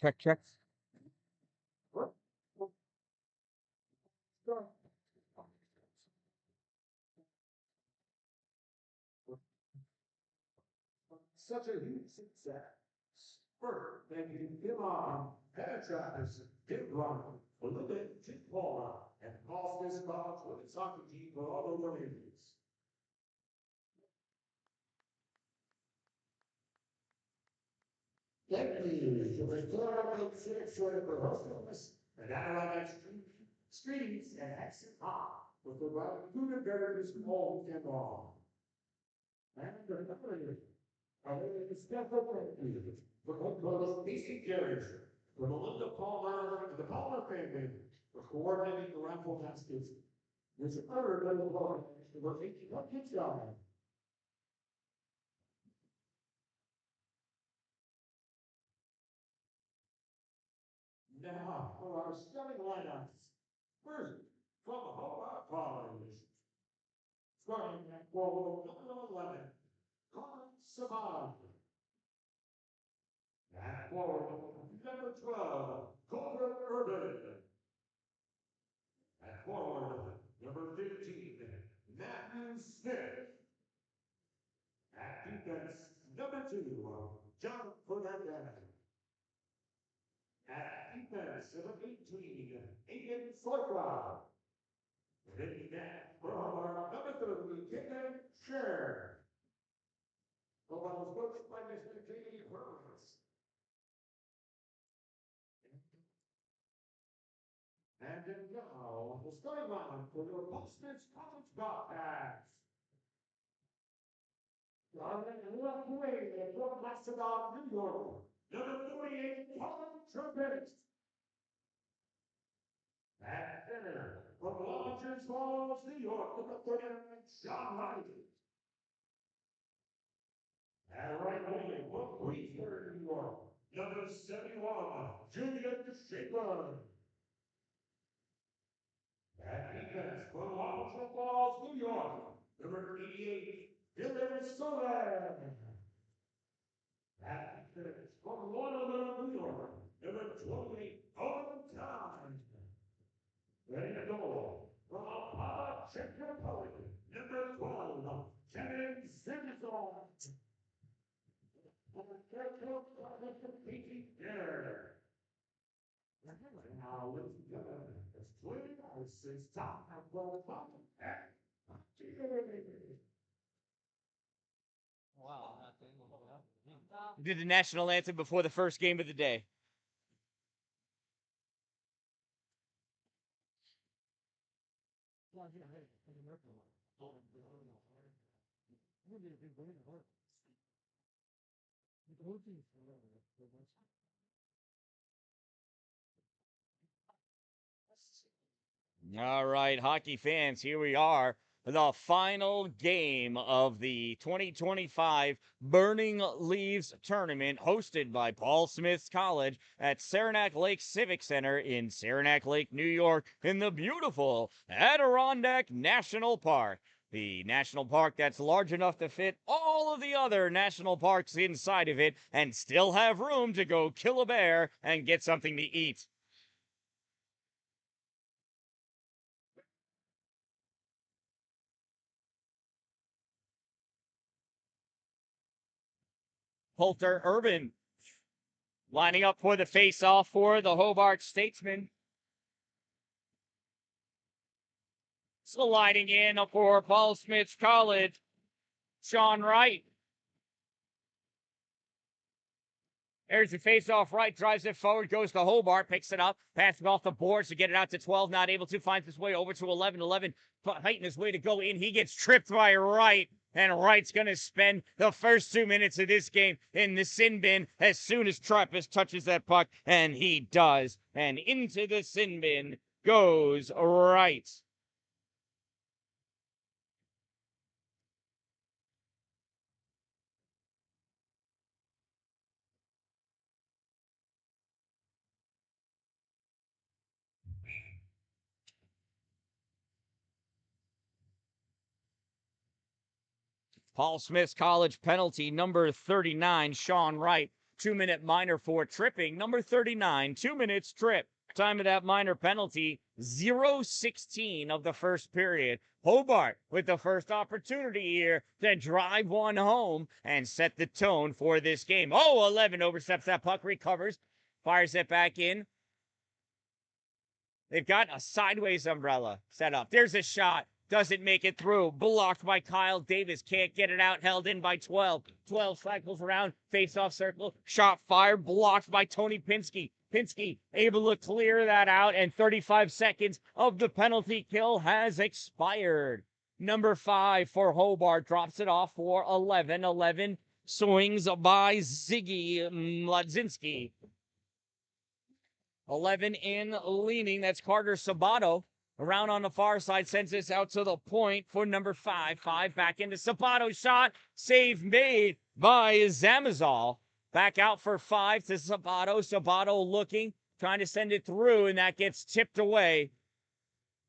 Check, check. Such a huge success. Spur, thank you, Kim on, Penetratus, Kim Run, Olympic, Tim Paula, and Paul Smith College with the soccer team for all the ladies. Thank you for the Florida Six for hosting us, and Adelaide Streets and Exit Hop with the right food and beverages all weekend long. And the number is special thank you for Coach Basic Carriage, for Melinda Palmer and the Palmer family for coordinating the raffle baskets, which are available for 81 kids down. Now, for our starting lineups. First, from Hobart College. Starting at forward number 11, Connor Saban. At forward number 12, Colbert Urban. At forward number 15, Matthew Smith. At defense, number 2, John Fernandez. At defense, number 18, Aiden Soyka. Hitting that from our number 30, Kevin Scher. The one was coached by Mr. J.D. Burns. And then now, the starting lineup for your Postmates College Bobcats. Starting in left wing from Macedon, New York, number 48, Colin Trumpet. At center, from Lodgers Falls, New York, number 39, John Wright. At right wing, from Queensburg, New York, number 71, Julian Shaper. At defense, from Lodgers Falls, New York, number 88, Dylan Soler. At defense, from Waterloo, New York, number 28, Owen Time. Ready to go. From Hobart, Czech Republic, number 12, Kevin Simpson. Now, let's go. It's 26 time for Wow. Did the national anthem before the first game of the day. All right, hockey fans, here we are. the final game of the 2025 Burning Leaves Tournament, hosted by Paul Smith College at Saranac Lake Civic Center in Saranac Lake, New York, in the beautiful Adirondack National Park. The national park that's large enough to fit all of the other national parks inside of it and still have room to go kill a bear and get something to eat. Poulter Urban lining up for the face-off for the Hobart Statesman. Sliding in for Paul Smith College, Sean Wright. There's the face-off right, drives it forward, goes to Hobart, picks it up, passing off the boards to get it out to 12, not able to, finds his way over to 11. 11 fighting his way to go in. He gets tripped by Wright, and Wright's going to spend the first 2 minutes of this game in the sin bin as soon as Trappist touches that puck, and he does. And into the sin bin goes Wright. Paul Smith College penalty, number 39, Sean Wright. 2-minute minor for tripping. Number 39, 2 minutes trip. Time of that minor penalty, 0:16 of the first period. Hobart with the first opportunity here to drive one home and set the tone for this game. 11 oversteps that puck, recovers, fires it back in. They've got a sideways umbrella set up. There's a shot. Doesn't make it through. Blocked by Kyle Davis. Can't get it out. Held in by 12. 12 cycles around. Face-off circle. Shot fired. Blocked by Tony Pinsky. Pinsky able to clear that out. And 35 seconds of the penalty kill has expired. Number 5 for Hobart. Drops it off for 11. 11 swings by Ziggy Mladzinski. 11 in leaning. That's Carter Sabato. Around on the far side, sends this out to the point for number 5. 5 back into Sabato. Shot. Save made by Zamazal. Back out for 5 to Sabato. Sabato looking, trying to send it through, and that gets tipped away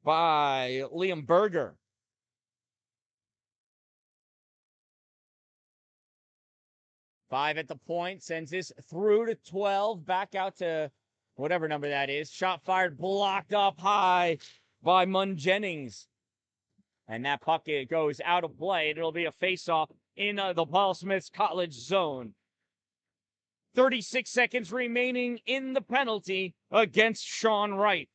by Liam Berger. Five at the point, sends this through to 12, back out to whatever number that is. Shot fired, blocked up high by Munn Jennings. And that puck goes out of play. It'll be a face-off in the Paul Smith College zone. 36 seconds remaining in the penalty against Sean Wright.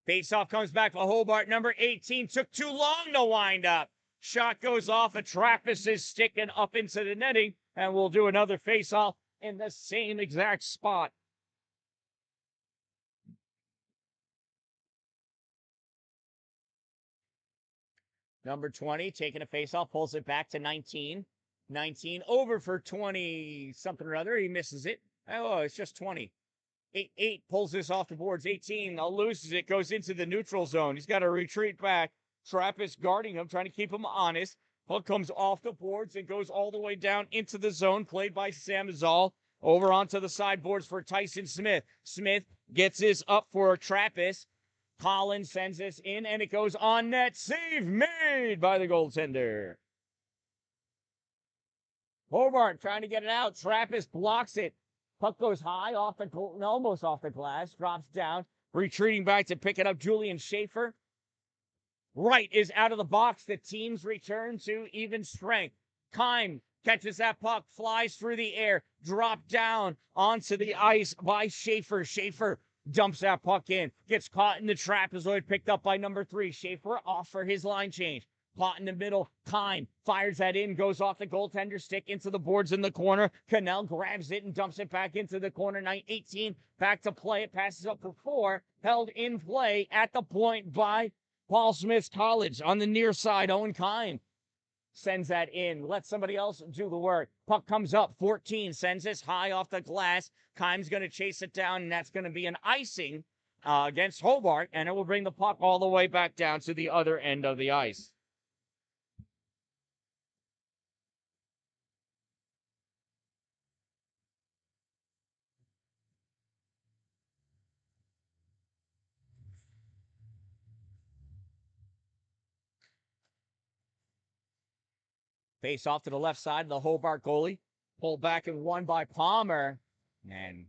Face-off comes back for Hobart. Number 18 took too long to wind up. Shot goes off. A Trappist is sticking up into the netting. And we'll do another face-off in the same exact spot. Number 20 taking a face-off, pulls it back to 19. 19 over for 20 something or other. He misses it. Oh, it's just 20. 8 pulls this off the boards. 18 loses it, goes into the neutral zone. He's got to retreat back. Trappist guarding him, trying to keep him honest. Puck comes off the boards and goes all the way down into the zone, played by Sam Azal. Over onto the sideboards for Tyson Smith. Smith gets this up for Trappist. Collins sends this in, and it goes on net. Save made by the goaltender. Hobart trying to get it out. Trappist blocks it. Puck goes high, almost off the glass, drops down. Retreating back to pick it up, Julian Schaefer. Wright is out of the box. The teams return to even strength. Kime catches that puck, flies through the air, dropped down onto the ice by Schaefer. Schaefer dumps that puck in, gets caught in the trapezoid, picked up by number 3. Schaefer off for his line change. Caught in the middle. Kime fires that in, goes off the goaltender stick into the boards in the corner. Cannell grabs it and dumps it back into the corner. 18 back to play. It passes up for 4. Held in play at the point by Paul Smith College on the near side. Owen Kime sends that in. Let somebody else do the work. Puck comes up. 14 sends this high off the glass. Keim's going to chase it down, and that's going to be an icing against Hobart, and it will bring the puck all the way back down to the other end of the ice. Face off to the left side, the Hobart goalie. Pulled back and won by Palmer. And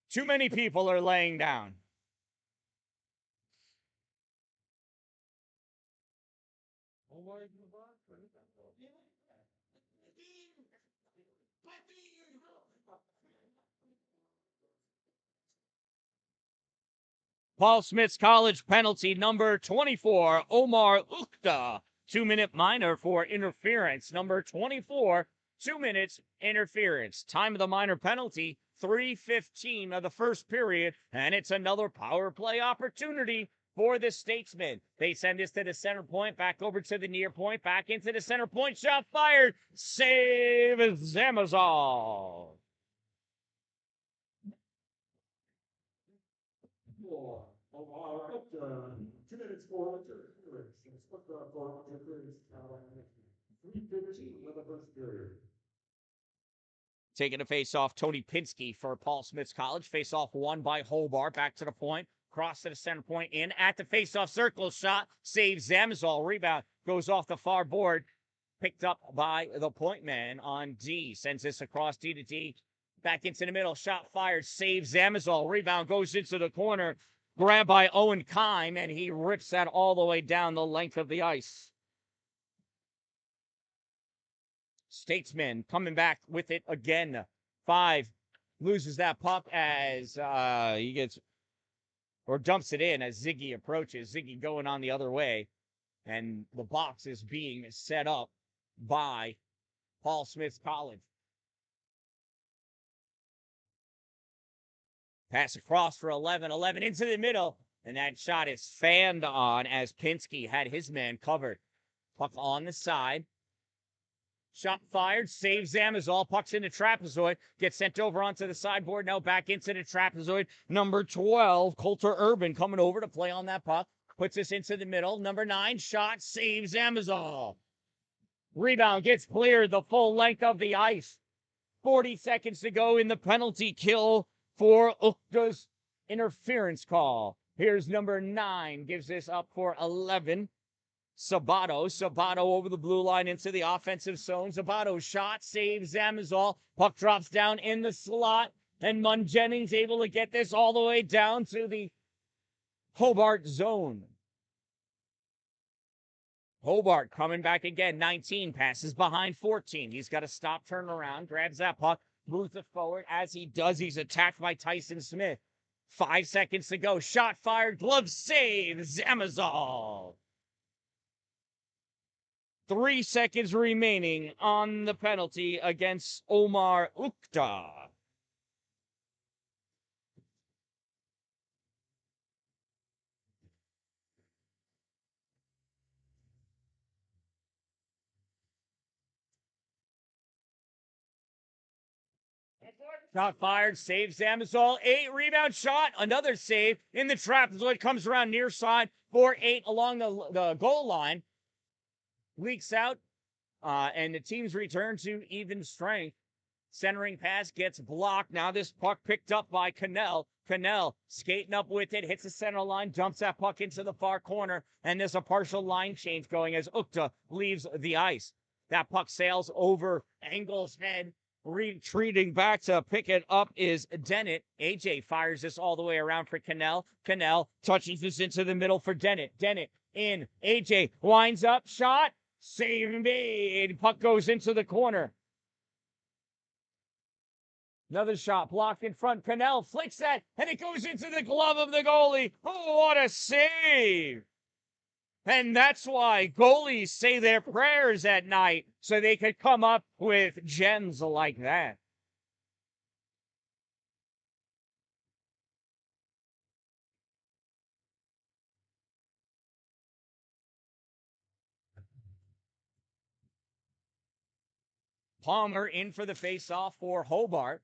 too many people are laying down. Paul Smith's College penalty number 24, Omar Ukta. 2-minute minor for interference. Number 24, 2 minutes interference. Time of the minor penalty, 3:15 of the first period, and it's another power play opportunity for the Statesmen. They send this to the center point, back over to the near point, back into the center point. Shot fired. Save Zamazal. Omar Ukta, 2 minutes for interference. 3:15 of the first period. Taking a face-off, Tony Pinsky for Paul Smith's College. Face-off won by Hobart. Back to the point. Cross to the center point. In at the face-off circle. Shot. Saves Zamazal. Rebound. Goes off the far board. Picked up by the point man on D. Sends this across D to D. Back into the middle. Shot fired. Saves Zamazal. Rebound goes into the corner. Grabbed by Owen Keim. And he rips that all the way down the length of the ice. Statesman coming back with it again. 5 loses that puck as he gets or dumps it in as Ziggy approaches. Ziggy going on the other way, and the box is being set up by Paul Smith's College. Pass across for 11. 11 into the middle, and that shot is fanned on as Pinsky had his man covered. Puck on the side. Shot fired, saves Zamazal, pucks into trapezoid, gets sent over onto the sideboard, now back into the trapezoid. Number 12, Coulter Urban coming over to play on that puck, puts this into the middle. Number 9, shot, saves Zamazal. Rebound gets cleared the full length of the ice. 40 seconds to go in the penalty kill for Ukta's interference call. Here's number 9, gives this up for 11. Sabato over the blue line into the offensive zone. Sabato shot, saves Zamazal. Puck drops down in the slot, and Munn Jennings able to get this all the way down to the Hobart zone. Hobart coming back again. 19 passes behind 14. He's got to stop, turn around, grabs that puck, moves it forward. As he does, he's attacked by Tyson Smith. 5 seconds to go. Shot fired, glove save, Zamazal. 3 seconds remaining on the penalty against Omar Ukta. Shot fired, saves Zamazal. 8 rebound shot, another save in the trapezoid, comes around near side for 8 along the goal line. Leaks out, and the team's return to even strength. Centering pass gets blocked. Now this puck picked up by Cannell. Cannell skating up with it, hits the center line, dumps that puck into the far corner, and there's a partial line change going as Ukta leaves the ice. That puck sails over Engel's head. Retreating back to pick it up is Dennett. AJ fires this all the way around for Cannell. Cannell touches this into the middle for Dennett. Dennett in. AJ winds up, shot. Save made. Puck goes into the corner. Another shot blocked in front. Cannell flicks that, and it goes into the glove of the goalie. Oh, what a save! And that's why goalies say their prayers at night, so they could come up with gems like that. Palmer in for the face-off for Hobart.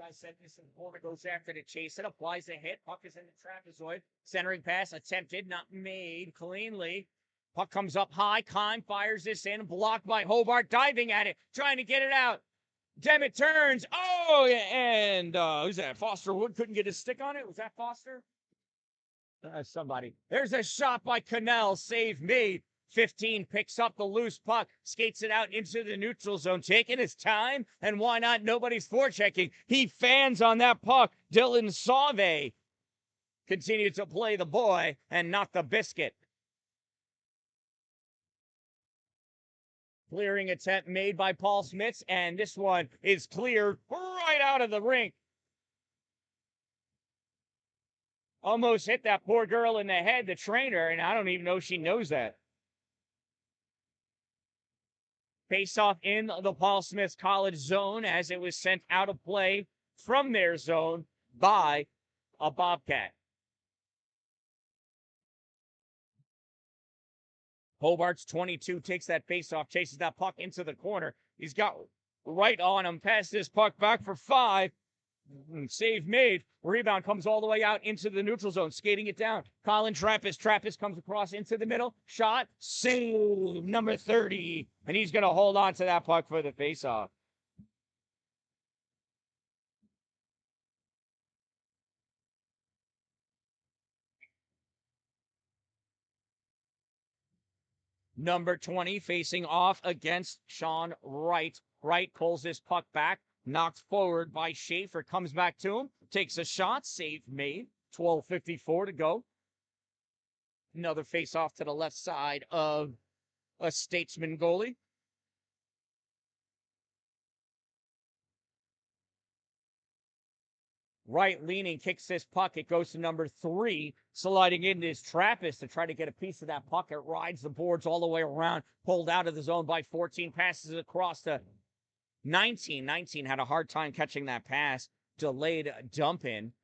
I said this, and Palmer goes after to chase it, applies a hit. Puck is in the trapezoid. Centering pass attempted, not made cleanly. Puck comes up high. Kime fires this in, blocked by Hobart, diving at it, trying to get it out. Demet turns. Oh, and who's that? Foster Wood couldn't get his stick on it. Was that Foster? Somebody. There's a shot by Cannell. Save made. 15 picks up the loose puck, skates it out into the neutral zone, taking his time, and why not? Nobody's forechecking. He fans on that puck. Dylan Sauve continued to play the boy and not the biscuit. Clearing attempt made by Paul Smits, and this one is cleared right out of the rink. Almost hit that poor girl in the head, the trainer, and I don't even know if she knows that. Face-off in the Paul Smith College zone as it was sent out of play from their zone by a Bobcat. Hobart's 22 takes that face-off, chases that puck into the corner. He's got right on him, pass this puck back for 5. Save made. Rebound comes all the way out into the neutral zone, skating it down. Colin Trappist. Trappist comes across into the middle. Shot. Save. Number 30. And he's going to hold on to that puck for the faceoff. Number 20 facing off against Sean Wright. Wright pulls this puck back. Knocked forward by Schaefer, comes back to him, takes a shot, save made, 12:54 to go. Another face-off to the left side of a Statesman goalie. Right leaning, kicks this puck. It goes to number 3, sliding into his Trappist to try to get a piece of that puck. It rides the boards all the way around, pulled out of the zone by 14, passes it across to 19 had a hard time catching that pass. Delayed dump in.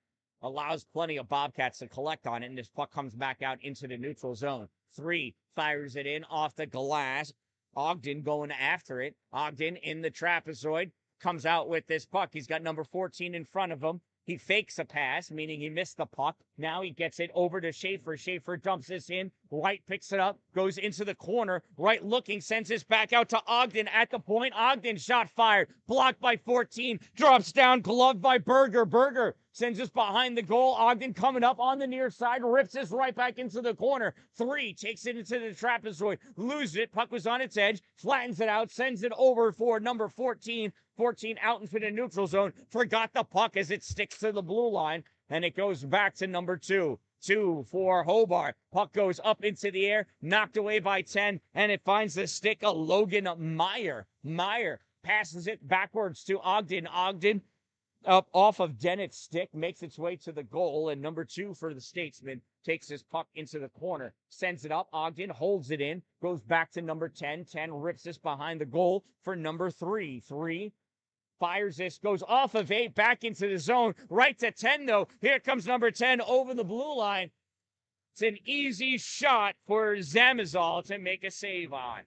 Allows plenty of Bobcats to collect on it, and this puck comes back out into the neutral zone. 3 fires it in off the glass. Ogden going after it. Ogden in the trapezoid. Comes out with this puck. He's got number 14 in front of him. He fakes a pass, meaning he missed the puck. Now he gets it over to Schaefer. Schaefer dumps this in. Wright picks it up, goes into the corner. Wright looking, sends this back out to Ogden at the point. Ogden shot fired, blocked by 14, drops down, gloved by Berger. Berger sends this behind the goal. Ogden coming up on the near side, rips this right back into the corner. 3 takes it into the trapezoid, loses it. Puck was on its edge, flattens it out, sends it over for number 14. 14 out into the neutral zone. Forgot the puck as it sticks to the blue line, and it goes back to number 2. 2 for Hobart. Puck goes up into the air, knocked away by 10, and it finds the stick of Logan Meyer. Meyer passes it backwards to Ogden. Ogden up off of Dennett's stick, makes its way to the goal, and number 2 for the Statesman takes his puck into the corner, sends it up. Ogden holds it in, goes back to number 10. 10 rips this behind the goal for number 3. 3 fires this, goes off of 8, back into the zone, right to 10, though. Here comes number 10 over the blue line. It's an easy shot for Zamazal to make a save on.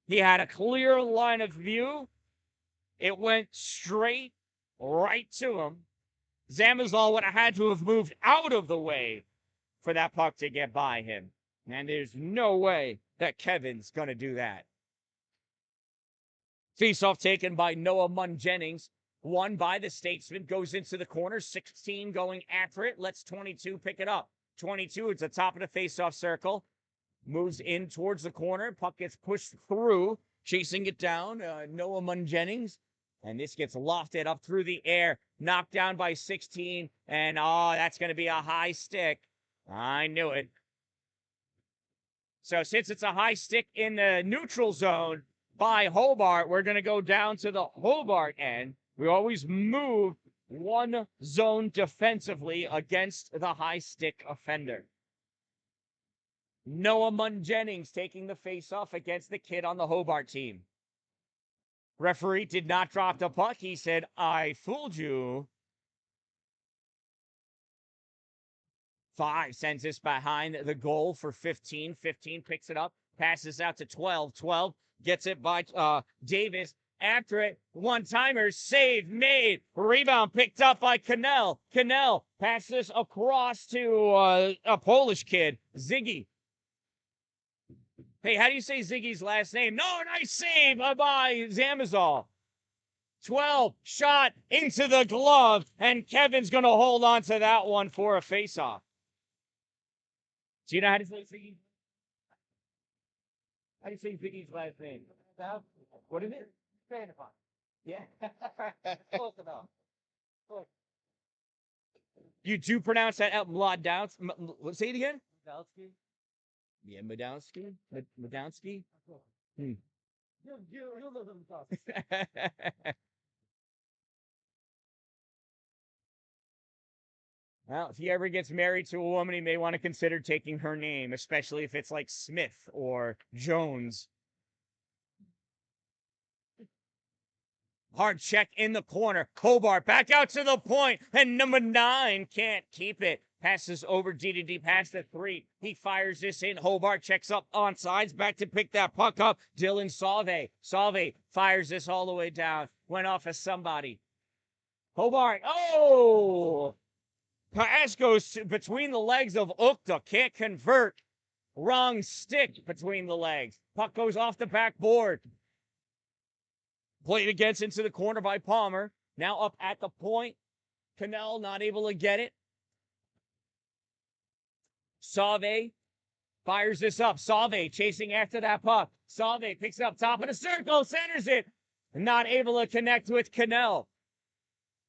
He had a clear line of view. It went straight right to him. Zamazal would have had to have moved out of the way for that puck to get by him. And there's no way that Kevin's going to do that. Face-off taken by Noah Munn Jennings. Won by the Statesman. Goes into the corner. 16 going after it. Lets 22 pick it up. 22 at the top of the face-off circle. Moves in towards the corner. Puck gets pushed through. Chasing it down. Noah Munn Jennings. And this gets lofted up through the air. Knocked down by 16. And, that's going to be a high stick. I knew it. So since it's a high stick in the neutral zone by Hobart, we're going to go down to the Hobart end. We always move one zone defensively against the high stick offender. Noah Munn Jennings taking the face-off against the kid on the Hobart team. Referee did not drop the puck. He said, "I fooled you." 5 sends this behind the goal for 15. 15 picks it up, passes out to 12. 12 gets it by Davis after it. One-timer, save, made. Rebound picked up by Cannell. Cannell passes across to a Polish kid, Ziggy. Hey, how do you say Ziggy's last name? No, nice save by Zamazol. 12, shot into the glove, and Kevin's going to hold on to that one for a face-off. Do you know how to say Ziggy? How do you say Ziggy's last name? What is it? Vanderpump. Yeah. Close enough. Close. You do pronounce that out, Mlodowski. Say it again? Mlodowski. Yeah, Mlodowski. Mlodowski. Hmm. You live in the Well, if he ever gets married to a woman, he may want to consider taking her name, especially if it's like Smith or Jones. Hard check in the corner. Hobart back out to the point, and number 9 can't keep it. Passes over D past the 3. He fires this in. Hobart checks up on sides, back to pick that puck up. Dylan Salve. Salve fires this all the way down. Went off of somebody. Hobart. Oh! Pass goes between the legs of Ukta. Can't convert. Wrong stick between the legs. Puck goes off the backboard. Played against into the corner by Palmer. Now up at the point. Cannell not able to get it. Sauve fires this up. Sauve chasing after that puck. Sauve picks it up top of the circle. Centers it. Not able to connect with Cannell.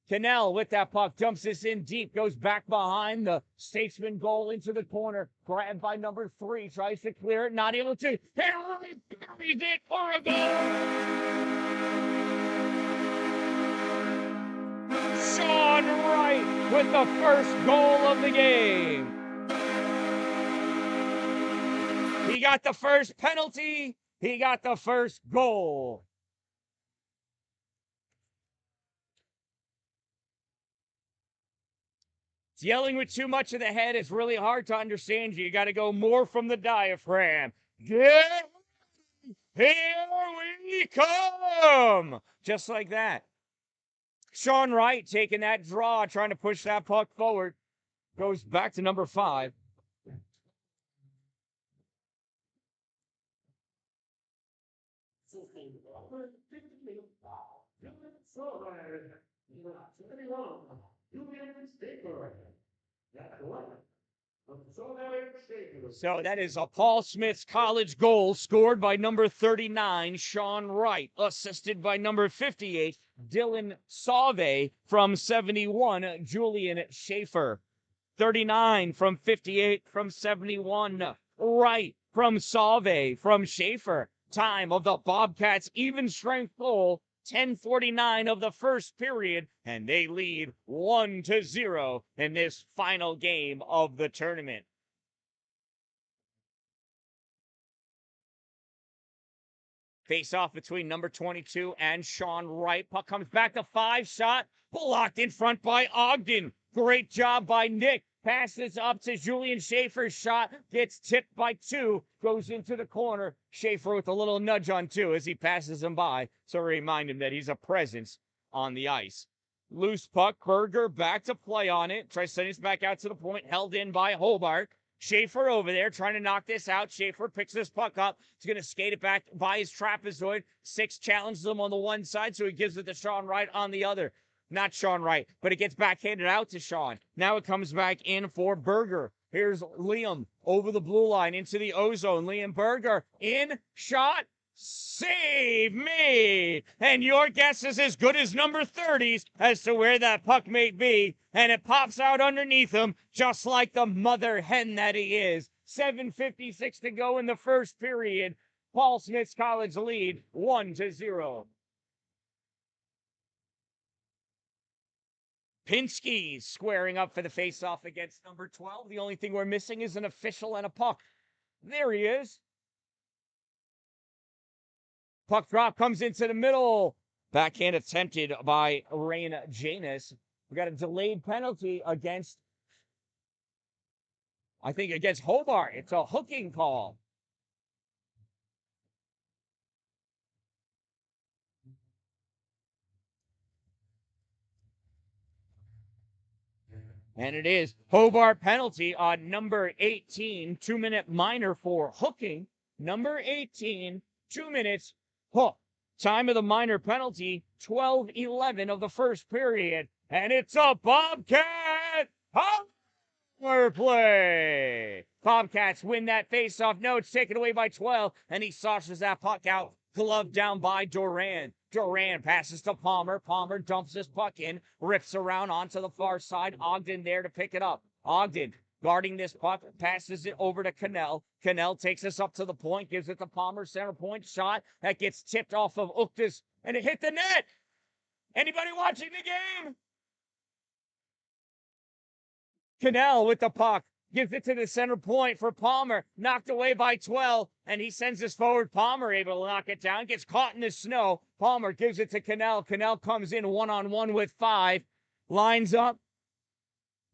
Cannell with that puck dumps this in deep, goes back behind the Statesman goal into the corner, grabbed by number 3, tries to clear it, not able to. Harry buries it for a goal! Sean Wright with the first goal of the game. He got the first penalty. He got the first goal. Yelling with too much of the head is really hard to understand you. You got to go more from the diaphragm. Get ready. Here we come. Just like that. Sean Wright taking that draw, trying to push that puck forward. Goes back to number 5. So that is a Paul Smith's college goal scored by number 39, Sean Wright, assisted by number 58, Dylan Sauve from 71, Julian Schaefer. 39 from 58 from 71, Wright from Sauve from Schaefer. Time of the Bobcats' even strength goal, 10:49 of the first period, and they lead 1-0 in this final game of the tournament. Face off between number 22 and Sean Wright. Puck comes back to 5, shot blocked in front by Ogden. Great job by Nick. Passes up to Julian Schaefer's shot. Gets tipped by 2. Goes into the corner. Schaefer with a little nudge on 2 as he passes him by. So remind him that he's a presence on the ice. Loose puck. Berger back to play on it. Tries to send this back out to the point. Held in by Hobart. Schaefer over there trying to knock this out. Schaefer picks this puck up. He's going to skate it back by his trapezoid. 6 challenges him on the one side, so he gives it to Sean Wright on the other. Not Sean Wright, but it gets backhanded out to Sean. Now it comes back in for Berger. Here's Liam over the blue line into the ozone. Liam Berger in, shot, save made. And your guess is as good as number 30's as to where that puck may be. And it pops out underneath him just like the mother hen that he is. 7:56 to go in the first period. Paul Smith's College lead 1-0. Pinsky squaring up for the faceoff against number 12. The only thing we're missing is an official and a puck. There he is. Puck drop comes into the middle. Backhand attempted by Rain Janus. We got a delayed penalty against Hobart. It's a hooking call. And it is Hobart penalty on number 18, 2-minute minor for hooking. Number 18, 2 minutes, hook. Time of the minor penalty, 12:11 of the first period. And it's a Bobcat power play. Bobcats win that faceoff. No, it's taken away by 12, and he saucers that puck out. Glove down by Duran. Duran passes to Palmer. Palmer dumps his puck in, rips around onto the far side. Ogden there to pick it up. Ogden guarding this puck, passes it over to Cannell. Cannell takes us up to the point, gives it to Palmer, center point shot that gets tipped off of Uktas, and it hit the net. Anybody watching the game? Cannell with the puck. Gives it to the center point for Palmer. Knocked away by 12. And he sends this forward. Palmer able to knock it down. Gets caught in the snow. Palmer gives it to Cannell. Cannell comes in one-on-one with 5. Lines up.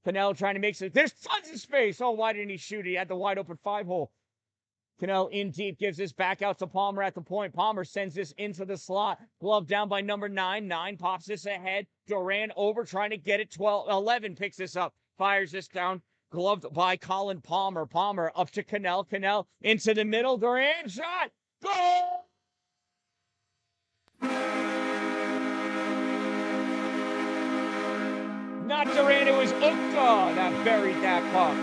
Cannell trying to make it. There's tons of space. Oh, why didn't he shoot? He had the wide open 5-hole. Cannell in deep, gives this back out to Palmer at the point. Palmer sends this into the slot. Glove down by number 9. 9 pops this ahead. Duran over, trying to get it. 11 picks this up. Fires this down. Gloved by Colin Palmer. Palmer up to Cannell. Cannell into the middle. Duran shot. Goal! Not Duran, it was Ukta that buried that puck.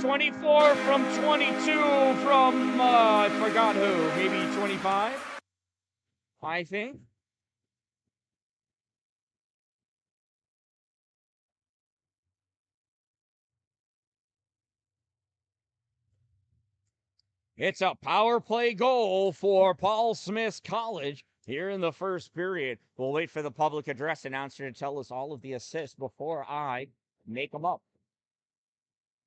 24 from 22 from, I forgot who, maybe 25, I think. It's a power play goal for Paul Smith College here in the first period. We'll wait for the public address announcer to tell us all of the assists before I make them up.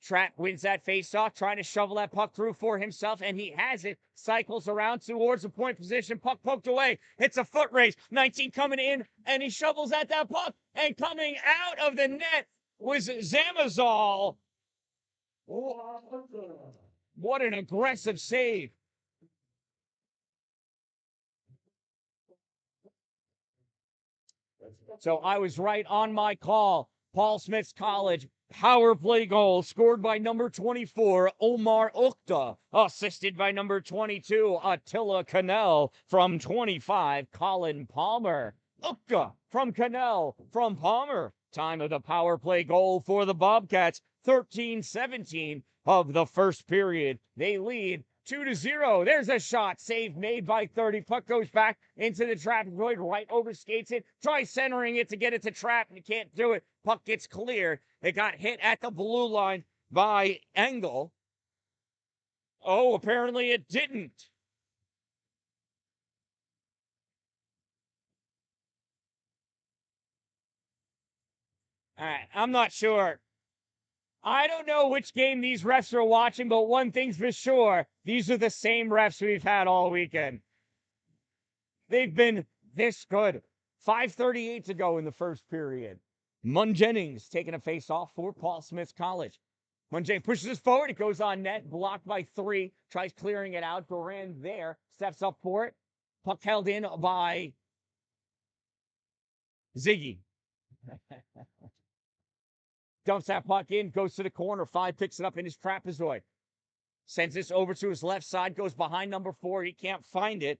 Trapp wins that faceoff, trying to shovel that puck through for himself, and he has it. Cycles around towards the point position. Puck poked away. It's a foot race. 19 coming in, and he shovels at that puck. And coming out of the net was Zamazal. What an aggressive save. So I was right on my call. Paul Smith College power play goal scored by number 24, Omar Ukta, assisted by number 22, Attila Cannell, from 25, Colin Palmer. Ukta from Cannell, from Palmer. Time of the power play goal for the Bobcats, 13-17 of the first period. They lead 2-0. There's a shot. Save made by 30. Puck goes back into the traffic void. Right over skates it. Try centering it to get it to Trapp. And you can't do it. Puck gets cleared. It got hit at the blue line by Engel. Oh, apparently it didn't. I'm not sure. I don't know which game these refs are watching, but one thing's for sure. These are the same refs we've had all weekend. They've been this good. 5:38 to go in the first period. Munn Jennings taking a face off for Paul Smith College. Munn Jennings pushes it forward. It goes on net. Blocked by 3. Tries clearing it out. Duran there. Steps up for it. Puck held in by Ziggy. Dumps that puck in. Goes to the corner. 5 picks it up in his trapezoid. Sends this over to his left side. Goes behind number 4. He can't find it.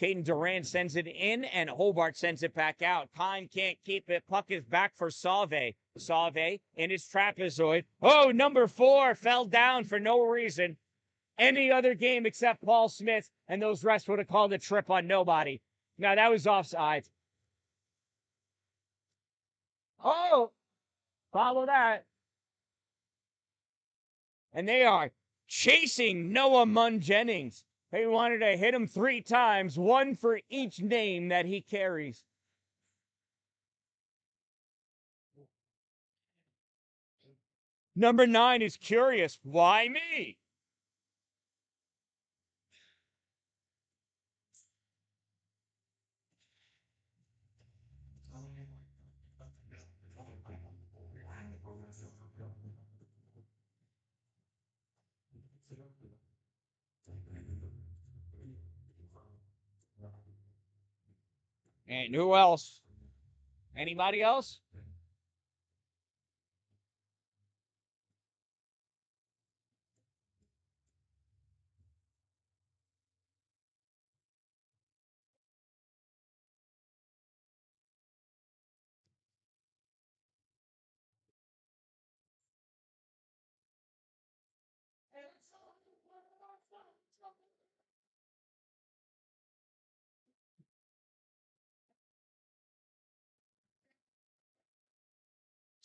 Caden Duran sends it in, and Hobart sends it back out. Kine can't keep it. Puck is back for Sauve. Sauve in his trapezoid. Oh, number 4 fell down for no reason. Any other game except Paul Smith, and those refs would have called a trip on nobody. Now, that was offside. Oh, follow that. And they are chasing Noah Munn Jennings. They wanted to hit him 3 times, 1 for each name that he carries. Number 9 is curious. Why me? And who else? Anybody else?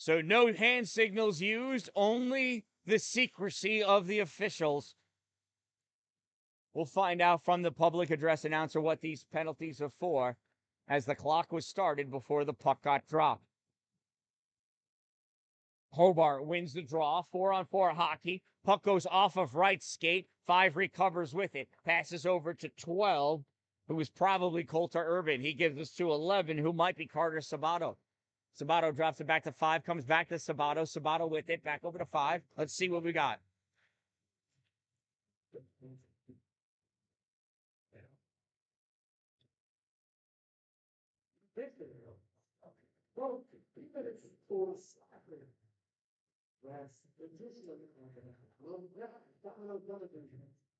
So no hand signals used, only the secrecy of the officials. We'll find out from the public address announcer what these penalties are for as the clock was started before the puck got dropped. Hobart wins the draw, 4-on-4 hockey. Puck goes off of right skate. 5 recovers with it. Passes over to 12, who is probably Coulter Urban. He gives us to 11, who might be Carter Sabato. Sabato drops it back to 5, comes back to Sabato. Sabato with it, back over to 5. Let's see what we got.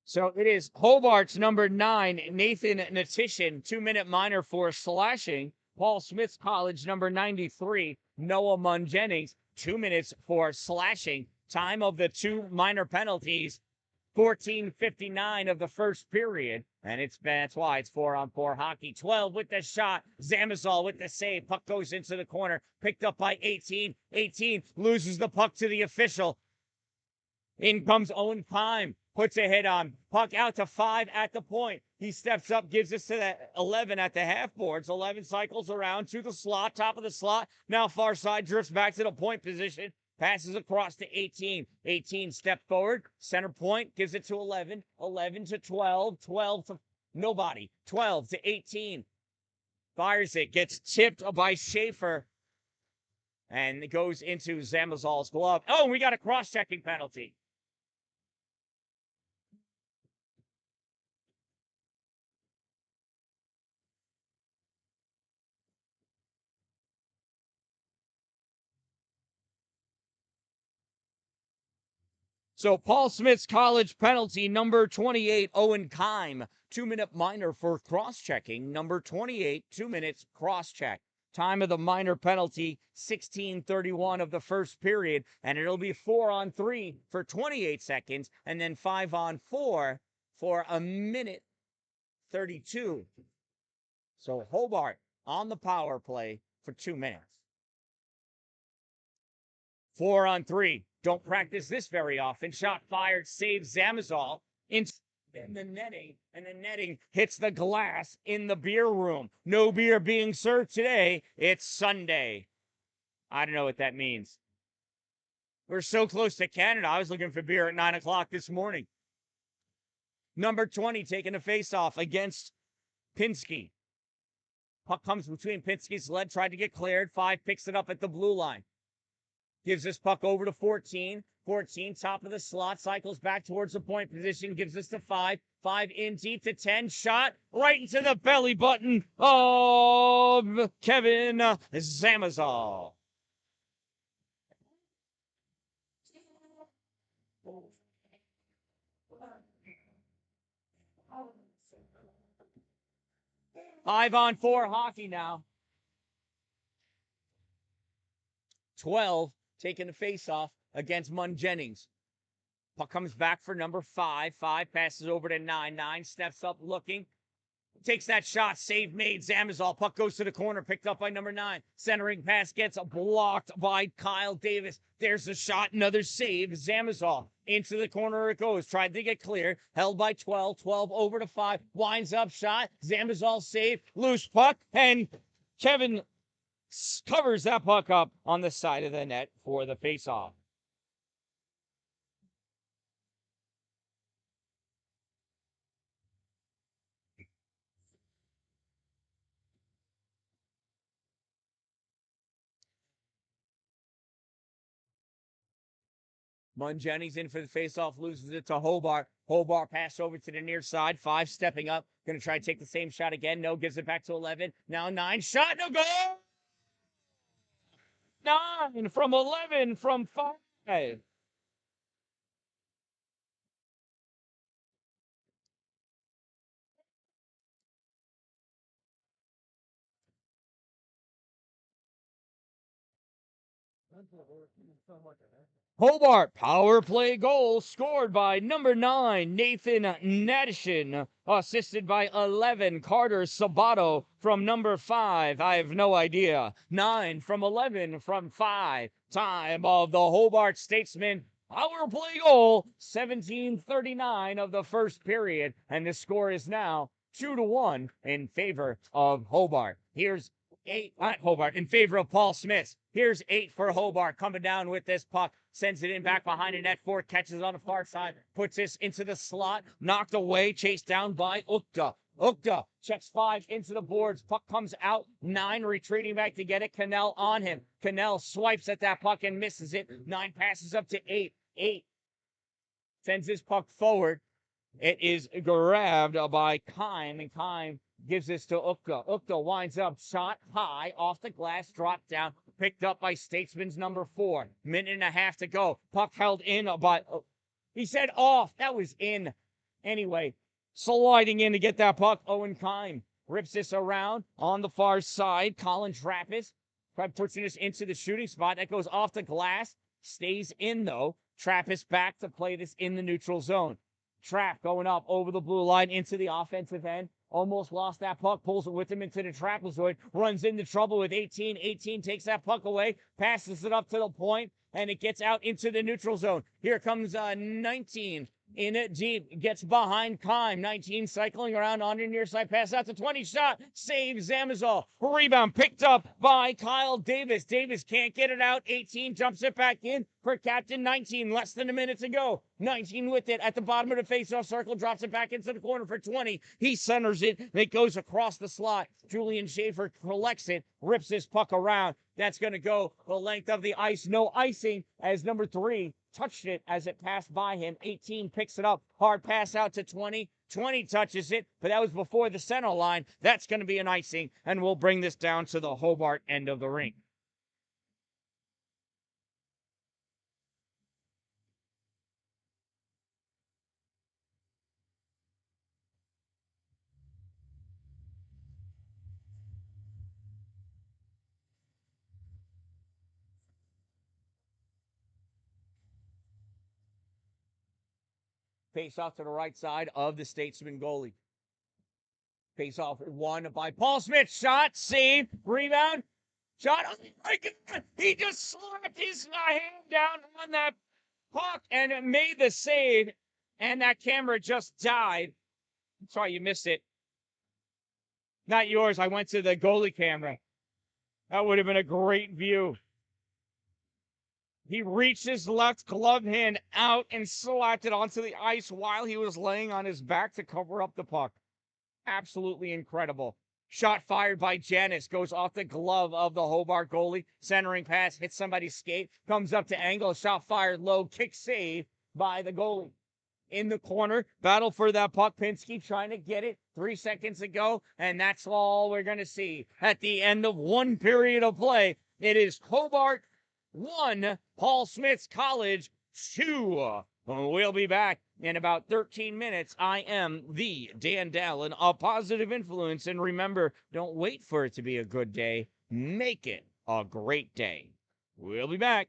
So it is Hobart's number 9, Nathan Natishin, 2-minute minor for slashing. Paul Smith's College, number 93, Noah Munn Jennings, 2 minutes for slashing. Time of the 2 minor penalties, 14:59 of the first period. And that's why it's 4-on-4 hockey. 12 with the shot. Zamazol with the save. Puck goes into the corner. Picked up by 18. 18 loses the puck to the official. In comes Owen Pime. Puts a hit on. Puck out to 5 at the point. He steps up, gives us to that 11 at the half boards. 11 cycles around to the slot, top of the slot. Now far side, drifts back to the point position. Passes across to 18. 18 step forward. Center point, gives it to 11. 11 to 12. 12 to nobody. 12 to 18. Fires it. Gets tipped by Schaefer. And it goes into Zamazol's glove. Oh, we got a cross-checking penalty. So Paul Smith's College penalty, number 28, Owen Kime, 2-minute minor for cross-checking. Number 28, 2 minutes cross-check. Time of the minor penalty, 16:31 of the first period, and it'll be 4-on-3 for 28 seconds, and then 5-on-4 for 1:32. So Hobart on the power play for 2 minutes. 4-on-3. Don't practice this very often. Shot fired, saves Zamazol in the netting, and the netting hits the glass in the beer room. No beer being served today. It's Sunday. I don't know what that means. We're so close to Canada. I was looking for beer at 9 o'clock this morning. Number 20 taking a face-off against Pinsky. Puck comes between Pinsky's leg, tried to get cleared. 5 picks it up at the blue line. Gives this puck over to 14. 14, top of the slot, cycles back towards the point position, gives us to 5. 5 in deep to 10. Shot right into the belly button of Kevin Zamazol. Five on 4 hockey now. 12 taking the face-off against Munn Jennings. Puck comes back for number 5. 5 passes over to 9. 9 steps up looking. Takes that shot. Save made. Zamazol. Puck goes to the corner. Picked up by number 9. Centering pass gets blocked by Kyle Davis. There's a shot. Another save. Zamazol. Into the corner it goes. Tried to get clear. Held by 12. 12 over to 5. Winds up shot. Zamazol save. Loose puck. And Kevin covers that puck up on the side of the net for the faceoff. Munn Jennings in for the faceoff, loses it to Hobart. Hobart pass over to the near side. 5 stepping up. Going to try to take the same shot again. No, gives it back to 11. Now 9. Shot, no goal! 9 from 11 from 5. Hobart power play goal scored by number 9, Nathan Natishin, assisted by 11, Carter Sabato from number 5. I have no idea. 9 from 11 from 5. time of the Hobart Statesman power play goal, 17:39 of the first period, and the score is now 2-1 in favor of Hobart. Here's 8 at Hobart in favor of Paul Smith. Here's 8 for Hobart, coming down with this puck, sends it in back behind the net. 4 catches it on the far side, puts this into the slot, knocked away, chased down by Ukta. Ukta checks 5 into the boards. Puck comes out. 9 retreating back to get it. Cannell on him. Cannell swipes at that puck and misses it. 9 passes up to 8. 8 sends his puck forward. It is grabbed by Kime, and Kime gives this to Ukta. Ukta winds up, shot high, off the glass, dropped down, picked up by Statesman's number 4. Minute and a half to go. Puck held in by, he said off. That was in. Anyway, sliding in to get that puck, Owen Kime rips this around on the far side. Colin Trappist pushing this into the shooting spot. That goes off the glass, stays in though. Trappist back to play this in the neutral zone. Trap going up over the blue line into the offensive end. Almost lost that puck, pulls it with him into the trapezoid, runs into trouble with 18. 18 takes that puck away, passes it up to the point, and it gets out into the neutral zone. Here comes 19 in it deep, gets behind Kime. 19 cycling around on the near side, pass out to 20, shot, saves Zamazol. Rebound picked up by Kyle Davis. Davis can't get it out. 18 jumps it back in for Captain 19. Less than a minute to go. 19 with it at the bottom of the faceoff circle, drops it back into the corner for 20. He centers it. It goes across the slot. Julian Schaefer collects it, rips his puck around. That's going to go the length of the ice. No icing as number 3 touched it as it passed by him. 18 picks it up. Hard pass out to 20. 20 touches it, but that was before the center line. That's going to be an icing, and we'll bring this down to the Hobart end of the rink. Face off to the right side of the Statesman goalie. Face off won by Paul Smith. Shot, save, rebound, shot. Oh my God! He just slapped his hand down on that puck and it made the save. And that camera just died. Sorry you missed it. Not yours. I went to the goalie camera. That would have been a great view. He reached his left glove hand out and slapped it onto the ice while he was laying on his back to cover up the puck. Absolutely incredible. Shot fired by Janis, goes off the glove of the Hobart goalie. Centering pass, hits somebody's skate, comes up to angle, shot fired low, kick save by the goalie. In the corner, battle for that puck. Pinsky trying to get it 3 seconds ago, and that's all we're going to see. At the end of 1 period of play, it is Hobart 1, Paul Smith's College 2. We'll be back in about 13 minutes. I am the Dan-Dalin, a positive influence. And remember, don't wait for it to be a good day. Make it a great day. We'll be back.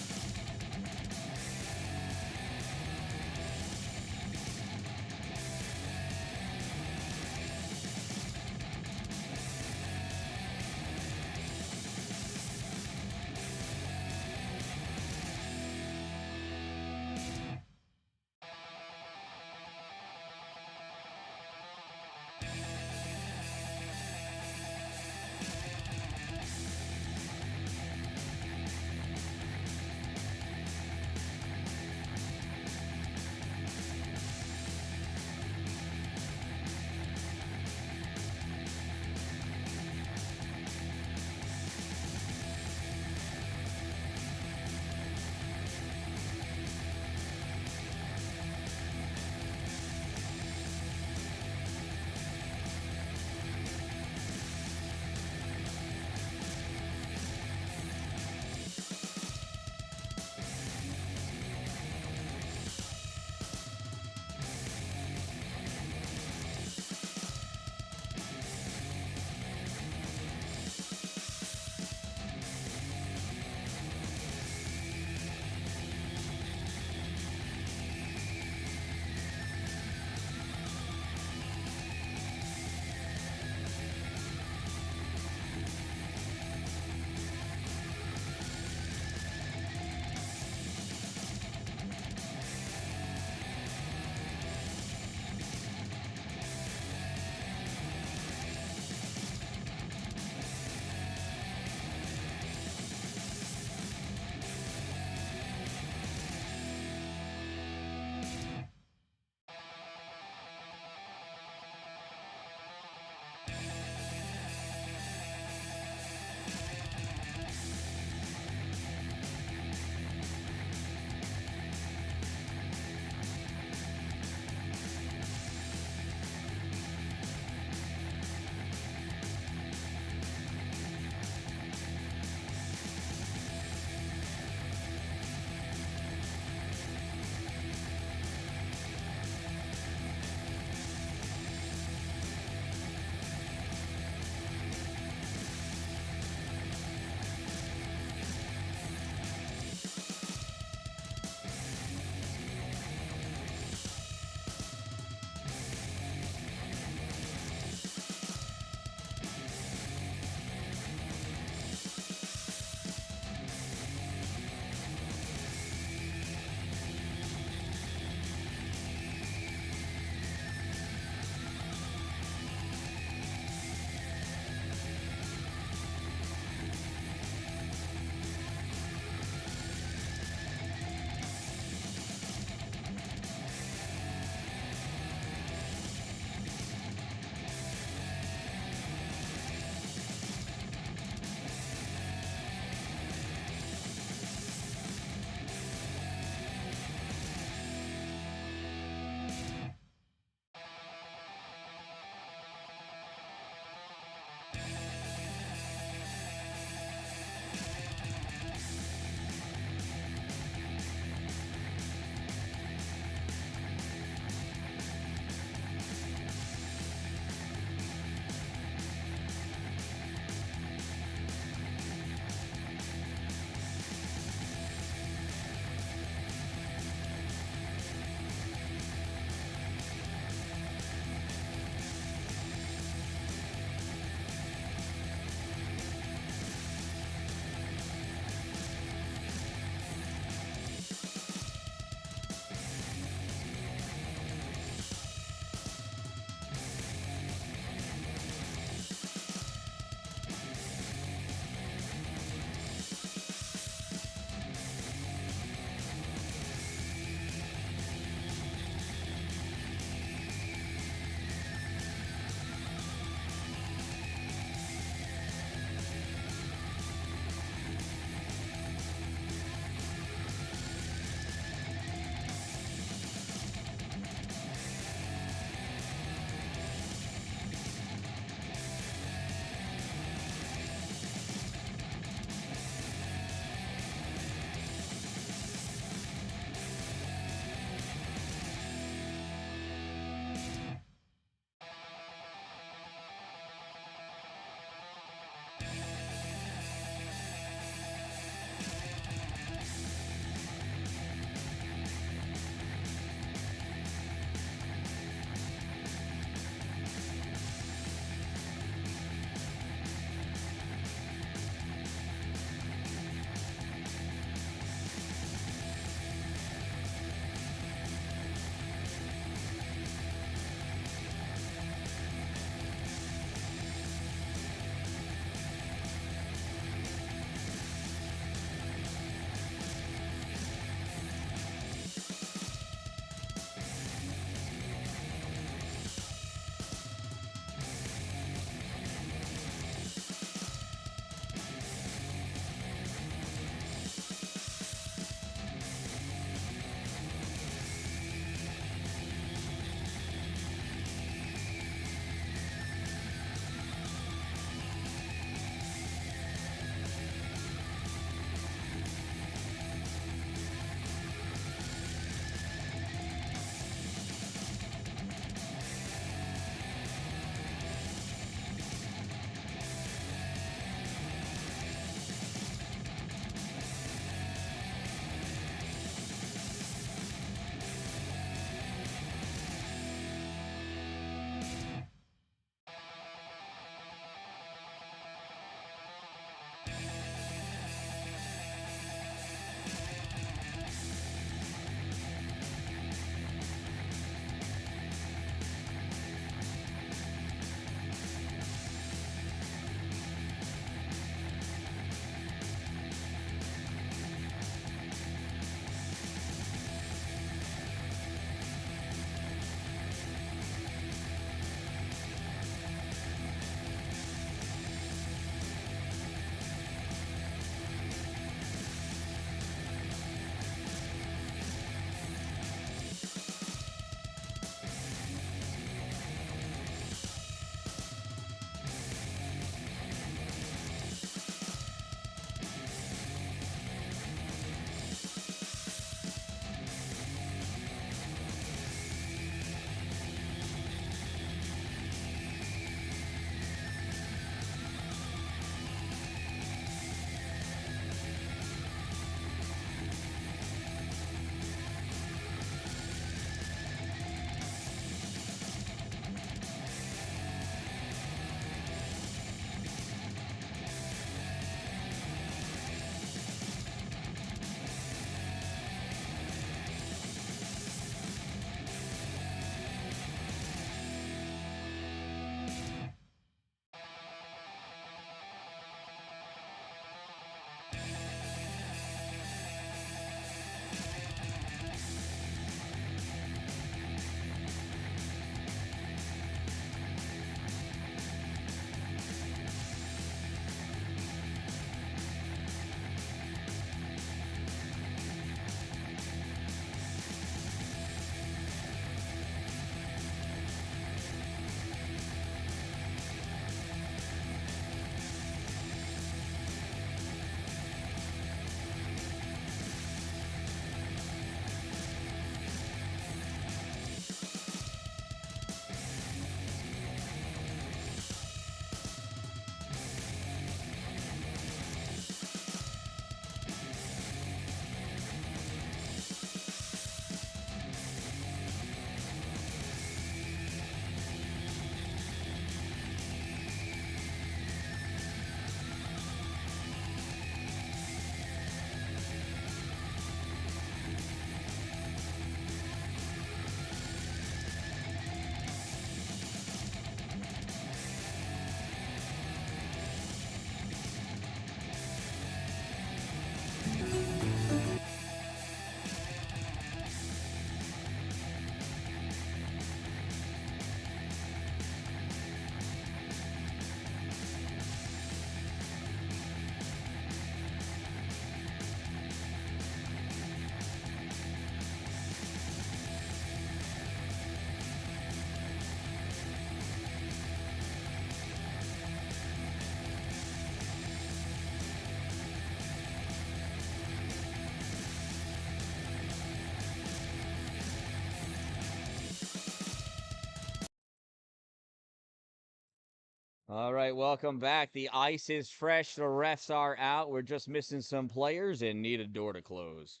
All right, welcome back. The ice is fresh. The refs are out. We're just missing some players and need a door to close.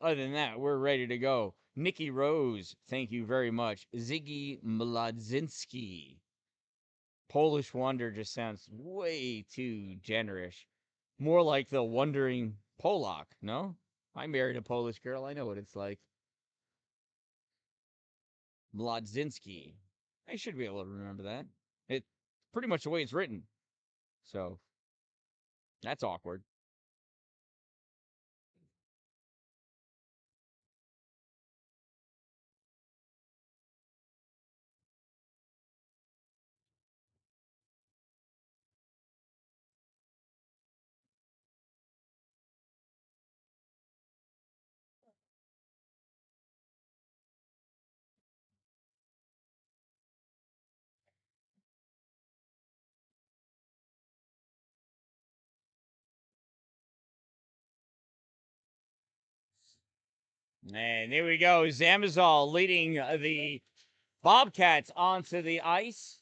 Other than that, we're ready to go. Nikki Rose, thank you very much. Ziggy Mladzinski. Polish Wonder just sounds way too generous. More like the Wandering Polak, no? I married a Polish girl. I know what it's like. Mladzinski. I should be able to remember that. It's pretty much the way it's written. So, that's awkward. And here we go. Zamazal leading the Bobcats onto the ice.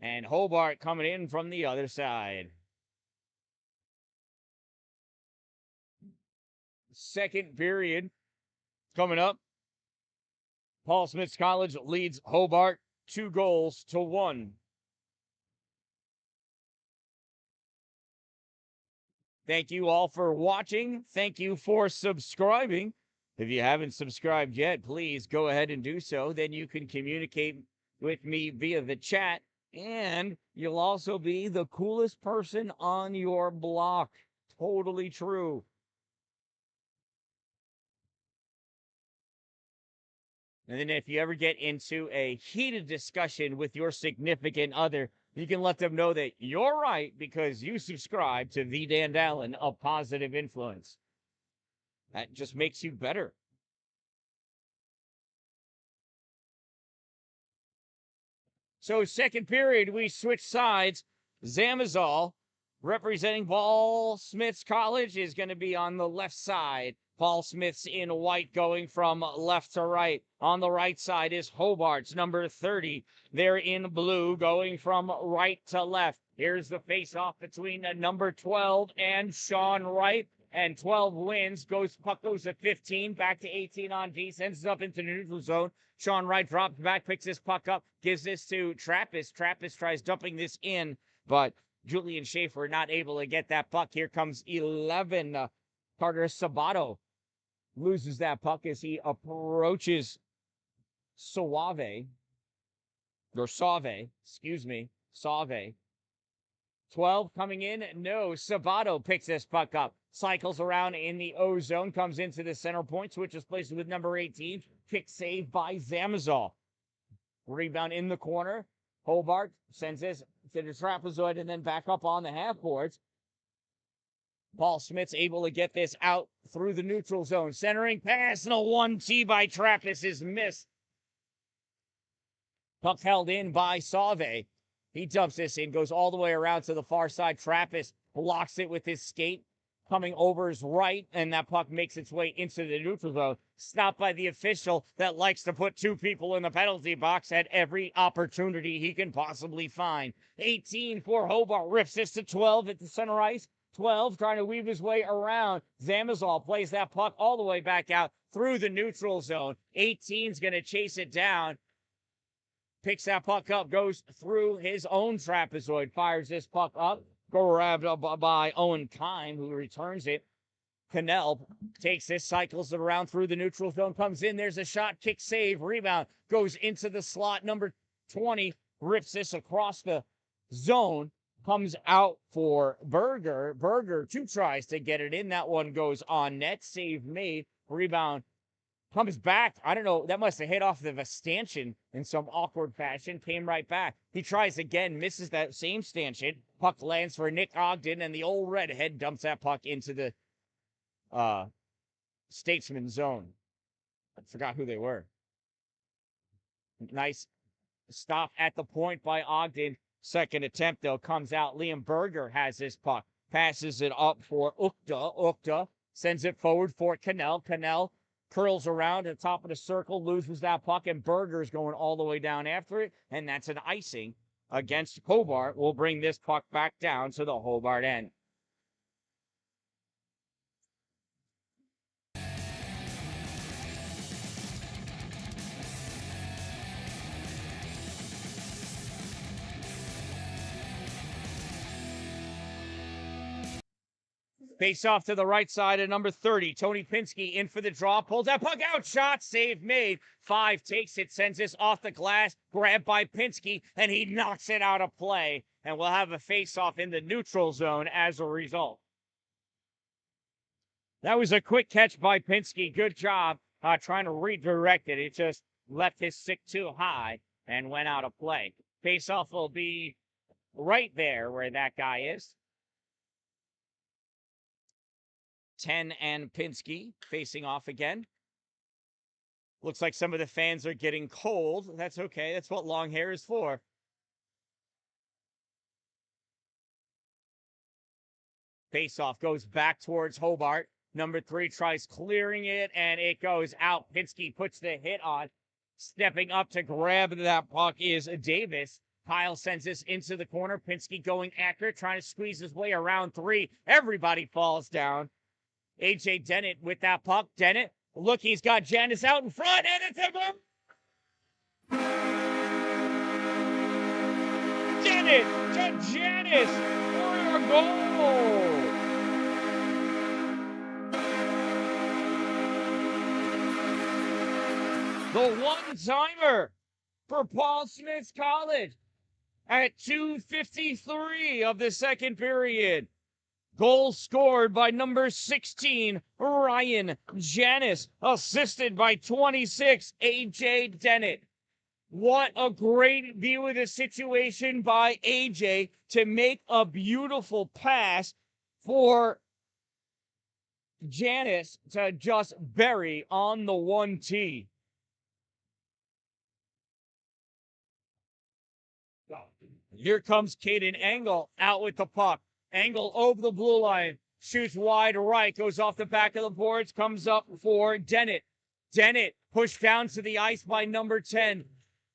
And Hobart coming in from the other side. Second period coming up. Paul Smith's College leads Hobart 2-1. Thank you all for watching. Thank you for subscribing. If you haven't subscribed yet, please go ahead and do so. Then you can communicate with me via the chat. And you'll also be the coolest person on your block. Totally true. And then if you ever get into a heated discussion with your significant other, you can let them know that you're right because you subscribe to the Dan-Dalin, a positive influence. That just makes you better. So second period, we switch sides. Zamazal, representing Paul Smith's College, is going to be on the left side. Paul Smith's in white going from left to right. On the right side is Hobart's number 30. They're in blue going from right to left. Here's the face-off between number 12 and Sean Wright. And 12 wins, puck goes to 15, back to 18 on D, sends it up into the neutral zone. Sean Wright drops back, picks this puck up, gives this to Trappist. Trappist tries dumping this in, but Julian Schaefer not able to get that puck. Here comes 11. Carter Sabato loses that puck as he approaches Sauve. 12 coming in. No, Sabato picks this puck up. Cycles around in the O zone. Comes into the center point. Switches places with number 18. Kick save by Zamazal. Rebound in the corner. Hobart sends this to the trapezoid and then back up on the half boards. Paul Smith's able to get this out through the neutral zone. Centering pass and a 1-2 by Trappist is missed. Puck held in by Sauve. He dumps this in, goes all the way around to the far side. Trappist blocks it with his skate, coming over his right, and that puck makes its way into the neutral zone. Stopped by the official that likes to put two people in the penalty box at every opportunity he can possibly find. 18 for Hobart, rips this to 12 at the center ice. 12 trying to weave his way around. Zamazal plays that puck all the way back out through the neutral zone. 18's going to chase it down. Picks that puck up, goes through his own trapezoid, fires this puck up, grabbed up by Owen Kime, who returns it. Cannell takes this, cycles it around through the neutral zone, comes in, there's a shot, kick save, rebound, goes into the slot, number 20, rips this across the zone, comes out for Berger. Berger, 2 tries to get it in, that one goes on net, save made, rebound comes back. I don't know. That must have hit off the stanchion in some awkward fashion. Came right back. He tries again, misses that same stanchion. Puck lands for Nick Ogden, and the old redhead dumps that puck into the Statesman zone. I forgot who they were. Nice stop at the point by Ogden. Second attempt, though, comes out. Liam Berger has this puck. Passes it up for Ukta. Ukta sends it forward for Cannell. Cannell curls around at the top of the circle, loses that puck, and Berger's going all the way down after it, and that's an icing against Hobart will bring this puck back down to the Hobart end. Face off to the right side at number 30. Tony Pinsky in for the draw. Pulls that puck out. Shot. Save made. 5 takes it. Sends this off the glass. Grabbed by Pinsky. And he knocks it out of play. And we'll have a face off in the neutral zone as a result. That was a quick catch by Pinsky. Good job trying to redirect it. It just left his stick too high and went out of play. Face off will be right there where that guy is. 10 and Pinsky facing off again. Looks like some of the fans are getting cold. That's okay. That's what long hair is for. Face-off goes back towards Hobart. Number 3 tries clearing it, and it goes out. Pinsky puts the hit on. Stepping up to grab that puck is Davis. Kyle sends this into the corner. Pinsky going after it, trying to squeeze his way around 3. Everybody falls down. A.J. Dennett with that puck. Dennett, look, he's got Janice out in front, and it's a boom! Dennett to Janice for a goal! The one-timer for Paul Smith College at 2:53 of the second period. Goal scored by number 16, Ryan Janis, assisted by 26, A.J. Dennett. What a great view of the situation by A.J. to make a beautiful pass for Janis to just bury on the 1T. Here comes Caden Engel out with the puck. Engel over the blue line, shoots wide right, goes off the back of the boards, comes up for Dennett. Dennett pushed down to the ice by number 10.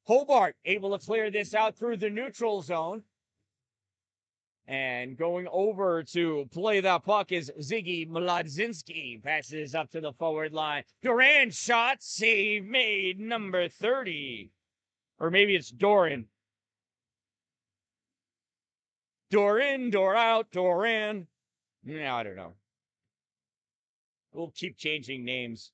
Hobart able to clear this out through the neutral zone. And going over to play that puck is Ziggy Mladzinski. Passes up to the forward line. Duran shot, save made, number 30. Or maybe it's Doran. Door in, door out, door in. Yeah, I don't know. We'll keep changing names.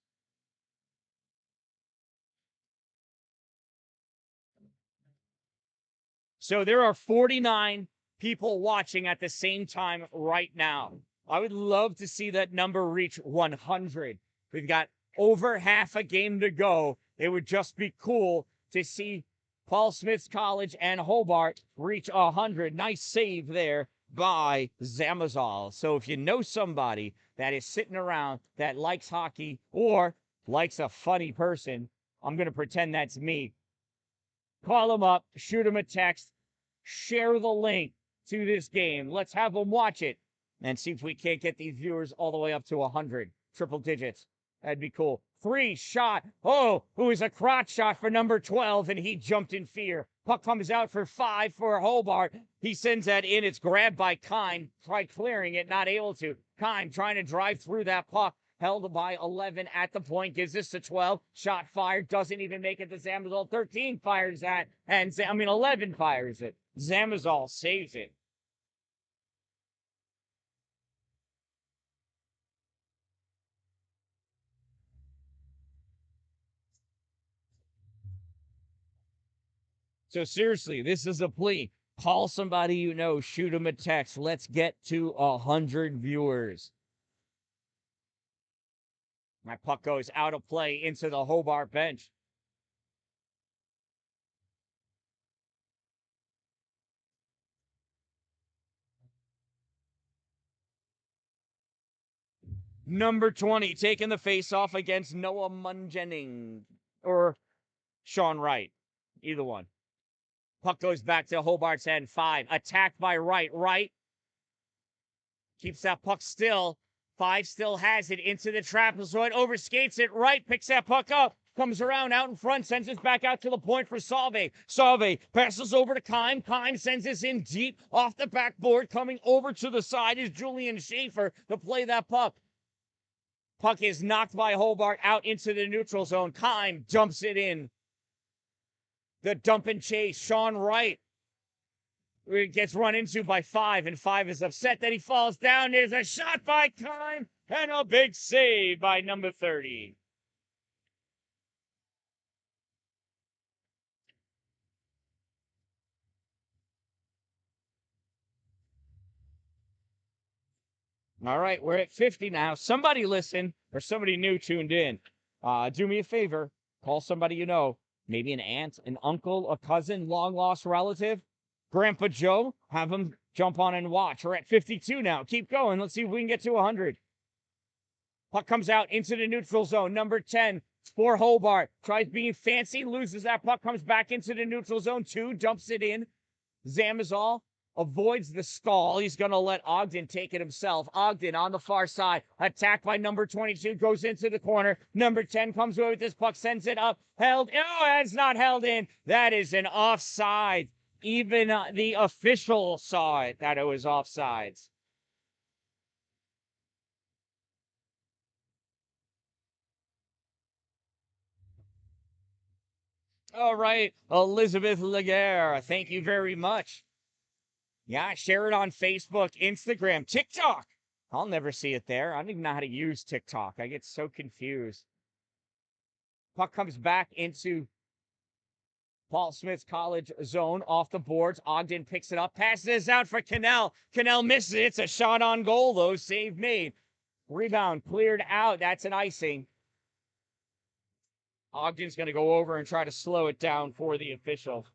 So there are 49 people watching at the same time right now. I would love to see that number reach 100. We've got over half a game to go. It would just be cool to see Paul Smith College and Hobart reach 100. Nice save there by Zamazal. So if you know somebody that is sitting around that likes hockey or likes a funny person, I'm going to pretend that's me. Call them up, shoot them a text, share the link to this game. Let's have them watch it and see if we can't get these viewers all the way up to 100. Triple digits. That'd be cool. 3 shot. Oh, it was a crotch shot for number 12, and he jumped in fear. Puck comes out for 5 for Hobart. He sends that in. It's grabbed by Kine. Tried clearing it, not able to. Kine trying to drive through that puck. Held by 11 at the point. Gives this to 12. Shot fired. Doesn't even make it to Zamazal. 13 fires that. And 11 fires it. Zamazal saves it. So seriously, this is a plea. Call somebody you know, shoot them a text. Let's get to 100 viewers. My puck goes out of play into the Hobart bench. Number 20 taking the face-off against Noah Mungening or Sean Wright. Either one. Puck goes back to Hobart's end. 5. Attacked by Wright. Wright keeps that puck still. 5 still has it into the trapezoid. Overskates it. Wright picks that puck up. Comes around out in front, sends it back out to the point for Salve. Salve passes over to Kime. Kime sends this in deep off the backboard. Coming over to the side is Julian Schaefer to play that puck. Puck is knocked by Hobart out into the neutral zone. Kime dumps it in. The dump and chase. Sean Wright gets run into by 5, and 5 is upset that he falls down. There's a shot by Kime and a big save by number 30. All right, we're at 50 now. Somebody listen, or somebody new tuned in. Do me a favor. Call somebody you know. Maybe an aunt, an uncle, a cousin, long-lost relative. Grandpa Joe, have them jump on and watch. We're at 52 now. Keep going. Let's see if we can get to 100. Puck comes out into the neutral zone. Number 10 for Hobart. Tries being fancy, loses that puck, comes back into the neutral zone. 2, dumps it in. Zamazol avoids the stall. He's going to let Ogden take it himself. Ogden on the far side. Attacked by number 22. Goes into the corner. Number 10 comes away with this puck. Sends it up. Held. Oh, that's not held in. That is an offside. Even the official saw it, that it was offsides. All right, Elizabeth Laguerre, thank you very much. Yeah, share it on Facebook, Instagram, TikTok. I'll never see it there. I don't even know how to use TikTok. I get so confused. Puck comes back into Paul Smith's college zone off the boards. Ogden picks it up, passes out for Cannell. Cannell misses it. It's a shot on goal, though. Save made. Rebound cleared out. That's an icing. Ogden's going to go over and try to slow it down for the official.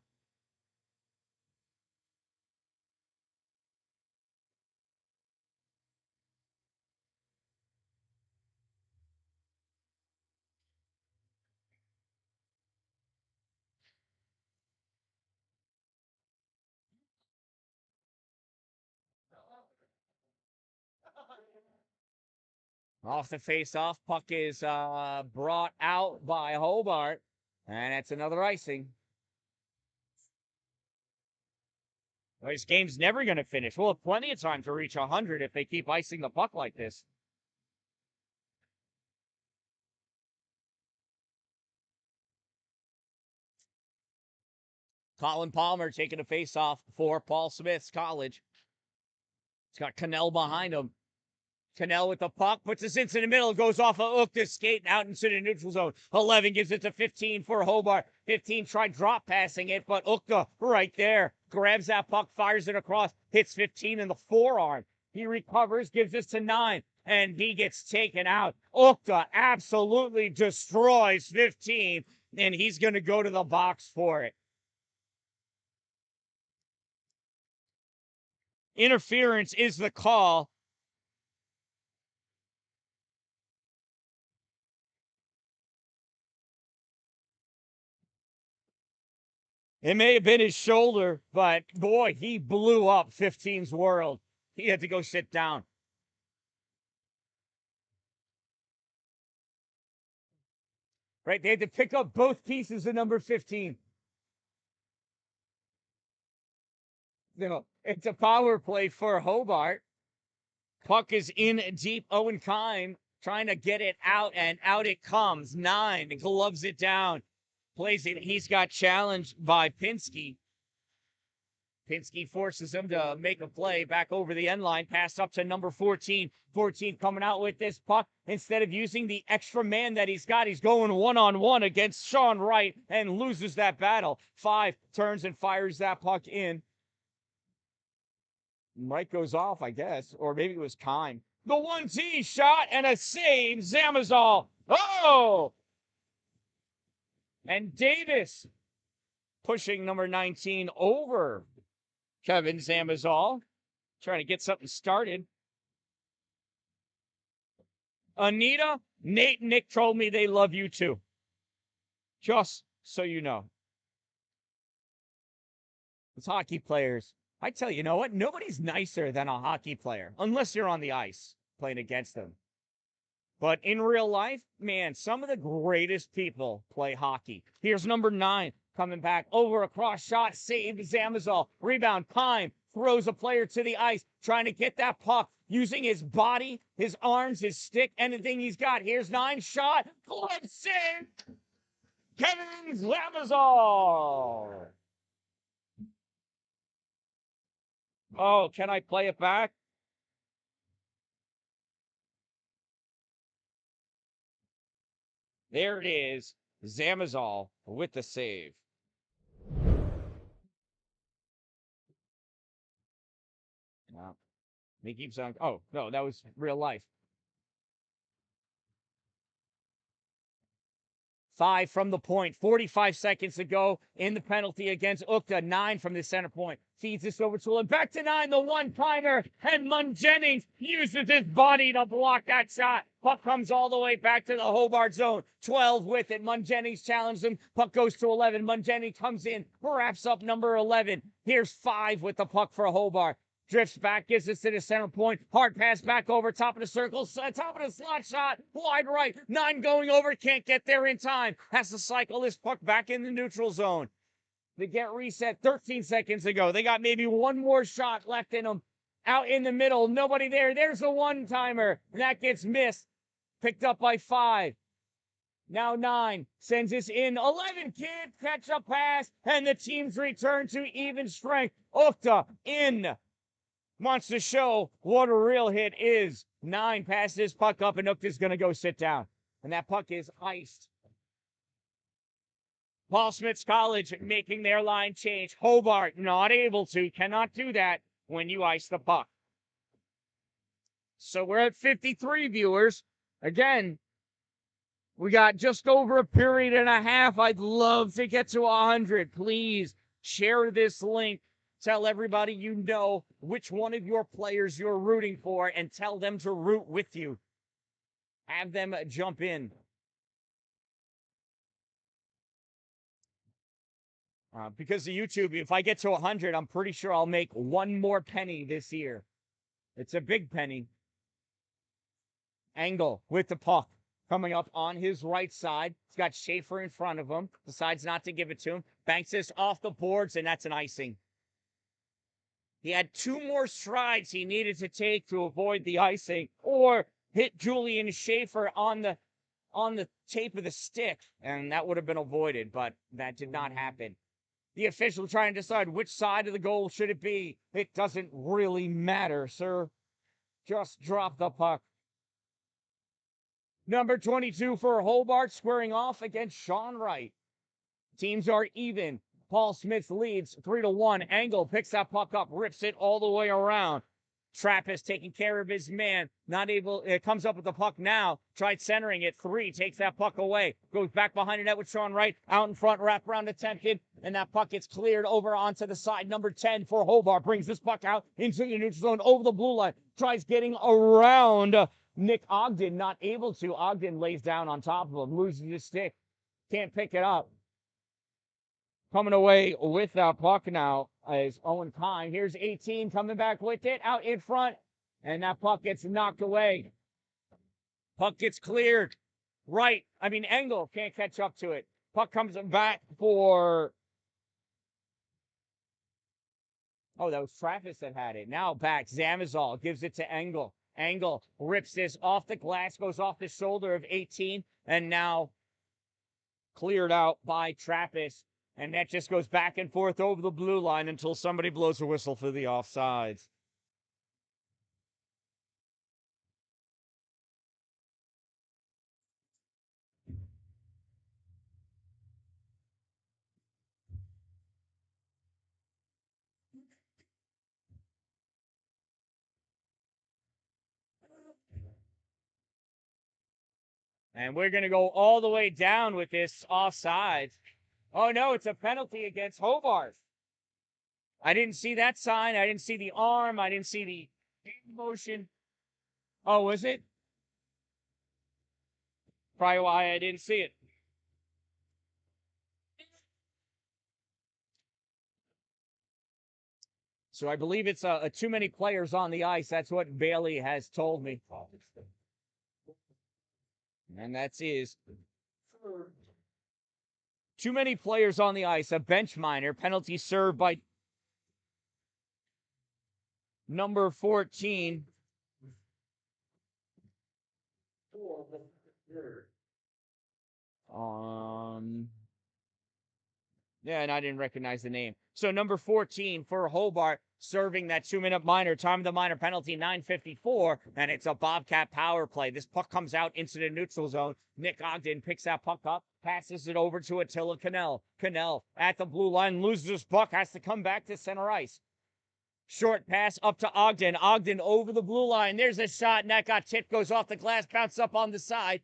Off the face-off, puck is brought out by Hobart, and that's another icing. Well, this game's never going to finish. We'll have plenty of time to reach 100 if they keep icing the puck like this. Colin Palmer taking a face-off for Paul Smith's college. He's got Cannell behind him. Cannell with the puck, puts this into the middle, goes off of Ukta, skating out into the neutral zone. 11 gives it to 15 for Hobart. 15 tried drop passing it, but Ukta right there grabs that puck, fires it across, hits 15 in the forearm. He recovers, gives this to 9, and he gets taken out. Ukta absolutely destroys 15, and he's going to go to the box for it. Interference is the call. It may have been his shoulder, but boy, he blew up 15's world. He had to go sit down. Right? They had to pick up both pieces of number 15. You know, it's a power play for Hobart. Puck is in deep. Owen Kime trying to get it out, and out it comes. 9 gloves it down. Plays it. He's got challenged by Pinsky. Pinsky forces him to make a play back over the end line. Pass up to number 14. 14 coming out with this puck. Instead of using the extra man that he's got, he's going one-on-one against Sean Wright and loses that battle. 5 turns and fires that puck in. Mike goes off, I guess, or maybe it was Kime. The 1-T shot and a save. Zamazol. Oh! And Davis pushing number 19 over Kevin Zamazol, trying to get something started. Anita, Nate, and Nick told me they love you too. Just so you know. It's hockey players. I tell you, you know what? Nobody's nicer than a hockey player, unless you're on the ice playing against them. But in real life, man, some of the greatest people play hockey. Here's number 9 coming back over a cross shot, saved Zamazol. Rebound, Kime throws a player to the ice, trying to get that puck using his body, his arms, his stick, anything he's got. Here's 9 shot, glove save, Kevin Zamazol. Oh, can I play it back? There it is. Zamazol with the save. Wow. He keeps on. Oh, no, that was real life. 5 from the point, 45 seconds to go in the penalty against Ukta. 9 from the center point. Feeds this over to him. Back to 9, the one-timer. And Mun Jennings uses his body to block that shot. Puck comes all the way back to the Hobart zone. 12 with it. Mun Jennings challenged him. Puck goes to 11. Mun Jennings comes in, wraps up number 11. Here's 5 with the puck for Hobart. Drifts back, gives it to the center point. Hard pass back over, top of the circle, top of the slot shot, wide right. 9 going over, can't get there in time. Has to cycle this puck back in the neutral zone. They get reset 13 seconds ago. They got maybe one more shot left in them. Out in the middle, nobody there. There's a one-timer. That gets missed. Picked up by 5. Now 9 sends this in. 11 can't catch a pass, and the teams return to even strength. Ukta in. Wants to show what a real hit is. 9 passes this puck up, and Ukta's going to go sit down. And that puck is iced. Paul Smith's College making their line change. Hobart not able to, cannot do that when you ice the puck. So we're at 53 viewers. Again, we got just over a period and a half. I'd love to get to 100. Please share this link. Tell everybody you know which one of your players you're rooting for and tell them to root with you. Have them jump in. Because of YouTube, if I get to 100, I'm pretty sure I'll make one more penny this year. It's a big penny. Angle with the puck. Coming up on his right side. He's got Schaefer in front of him. Decides not to give it to him. Banks this off the boards, and that's an icing. He had 2 more strides he needed to take to avoid the icing or hit Julian Schaefer on the tape of the stick, and that would have been avoided, but that did not happen. The official trying to decide which side of the goal should it be. It doesn't really matter, sir. Just drop the puck. Number 22 for Hobart squaring off against Sean Wright. Teams are even. Paul Smith leads 3-1. Angle picks that puck up, rips it all the way around. Trappist taking care of his man. Not able, it comes up with the puck now. Tried centering it. 3 takes that puck away. Goes back behind the net with Sean Wright. Out in front, wraparound attempted. And that puck gets cleared over onto the side. Number 10 for Hobart brings this puck out into the neutral zone over the blue line. Tries getting around Nick Ogden. Not able to. Ogden lays down on top of him. Loses his stick. Can't pick it up. Coming away with that puck now is Owen Kime. Here's 18 coming back with it out in front. And that puck gets knocked away. Puck gets cleared. Angle can't catch up to it. Puck comes back for... Oh, that was Trappist that had it. Now back. Zamazol gives it to Engel. Engel rips this off the glass. Goes off the shoulder of 18. And now cleared out by Trappist. And that just goes back and forth over the blue line until somebody blows a whistle for the offsides. And we're going to go all the way down with this offsides. Oh, no, it's a penalty against Hobart. I didn't see that sign. I didn't see the arm. I didn't see the motion. Oh, was it? Probably why I didn't see it. So I believe it's too many players on the ice. That's what Bailey has told me. And that's too many players on the ice. A bench minor. Penalty served by number 14. Yeah, and I didn't recognize the name. So number 14 for Hobart, serving that 2-minute minor. Time of the minor penalty, 9:54, and it's a Bobcat power play. This puck comes out into the neutral zone. Nick Ogden picks that puck up, passes it over to Attila Cannell. Cannell at the blue line, loses his puck, has to come back to center ice. Short pass up to Ogden. Ogden over the blue line. There's a shot, and that got tipped, goes off the glass, bounced up on the side.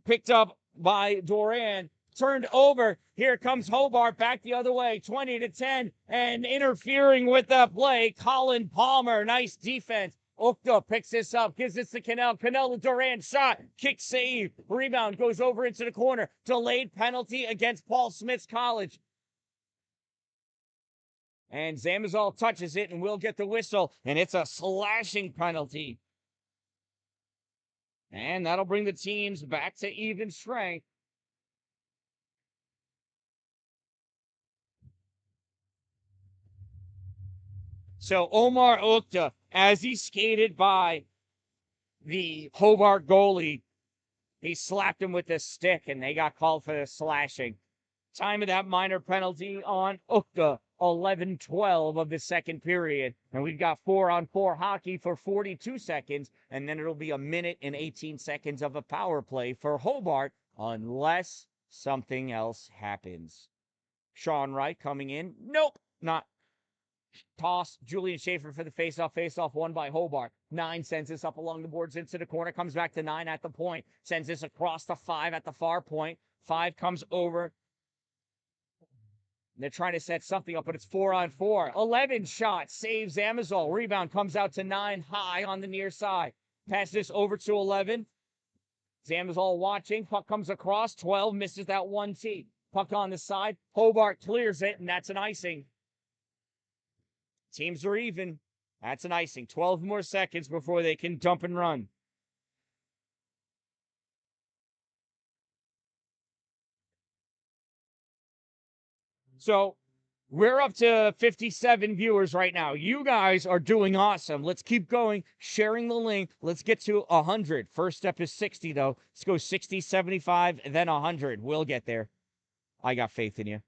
Picked up by Duran. Turned over. Here comes Hobart back the other way, 20-10, and interfering with the play, Colin Palmer. Nice defense. Ukta picks this up, gives this to Cannell. Cannell to Duran, shot, kick save, rebound, goes over into the corner. Delayed penalty against Paul Smith's College. And Zamazol touches it and will get the whistle, and it's a slashing penalty. And that'll bring the teams back to even strength. So Omar Ukta, as he skated by the Hobart goalie, he slapped him with a stick, and they got called for the slashing. Time of that minor penalty on Ukta, 11:12 of the second period. And we've got 4-on-4 hockey for 42 seconds, and then it'll be 1 minute and 18 seconds of a power play for Hobart, unless something else happens. Sean Wright coming in. Nope, not. Toss, Julian Schaefer for the face-off won by Hobart. 9 sends this up along the boards into the corner, comes back to 9 at the point, sends this across to 5 at the far point. 5 comes over. They're trying to set something up, but it's 4-on-4. 11 shot, saves Zamazol. Rebound comes out to 9 high on the near side. Pass this over to 11. Zamazol watching. Puck comes across. 12 misses that 1T. Puck on the side. Hobart clears it, and that's an icing. Teams are even. That's an icing. 12 more seconds before they can dump and run. So we're up to 57 viewers right now. You guys are doing awesome. Let's keep going, sharing the link. Let's get to 100. First step is 60, though. Let's go 60, 75, then 100. We'll get there. I got faith in you.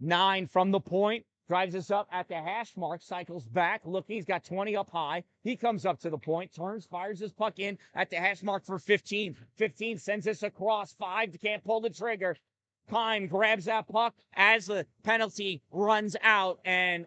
9 from the point. Drives us up at the hash mark, cycles back, looking, he's got 20 up high. He comes up to the point, turns, fires his puck in at the hash mark for 15. 15 sends this across, 5, can't pull the trigger. Kime grabs that puck as the penalty runs out and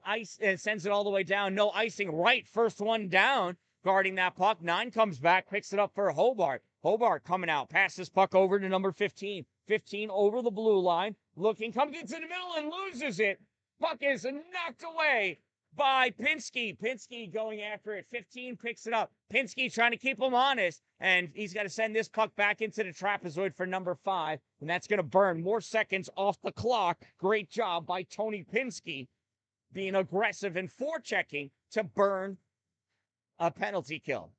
sends it all the way down. No icing, right, first one down, guarding that puck. 9 comes back, picks it up for Hobart. Hobart coming out, passes puck over to number 15. 15 over the blue line, looking, comes into the middle and loses it. Puck is knocked away by Pinsky. Pinsky going after it. 15 picks it up. Pinsky trying to keep him honest, and he's got to send this puck back into the trapezoid for number 5, and that's going to burn more seconds off the clock. Great job by Tony Pinsky being aggressive and forechecking to burn a penalty kill.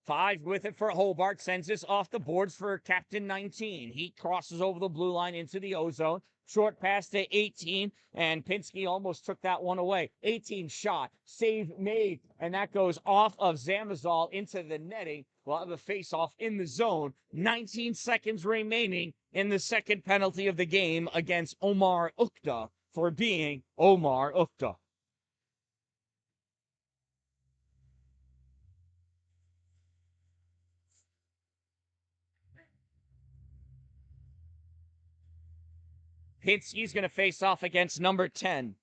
5 with it for Hobart, sends this off the boards for Captain 19. He crosses over the blue line into the O-zone. Short pass to 18, and Pinsky almost took that one away. 18 shot, save made, and that goes off of Zamazol into the netting. We'll have a face-off in the zone. 19 seconds remaining in the second penalty of the game against Omar Ukta for being Omar Ukta. Pinsky's going to face off against number 10.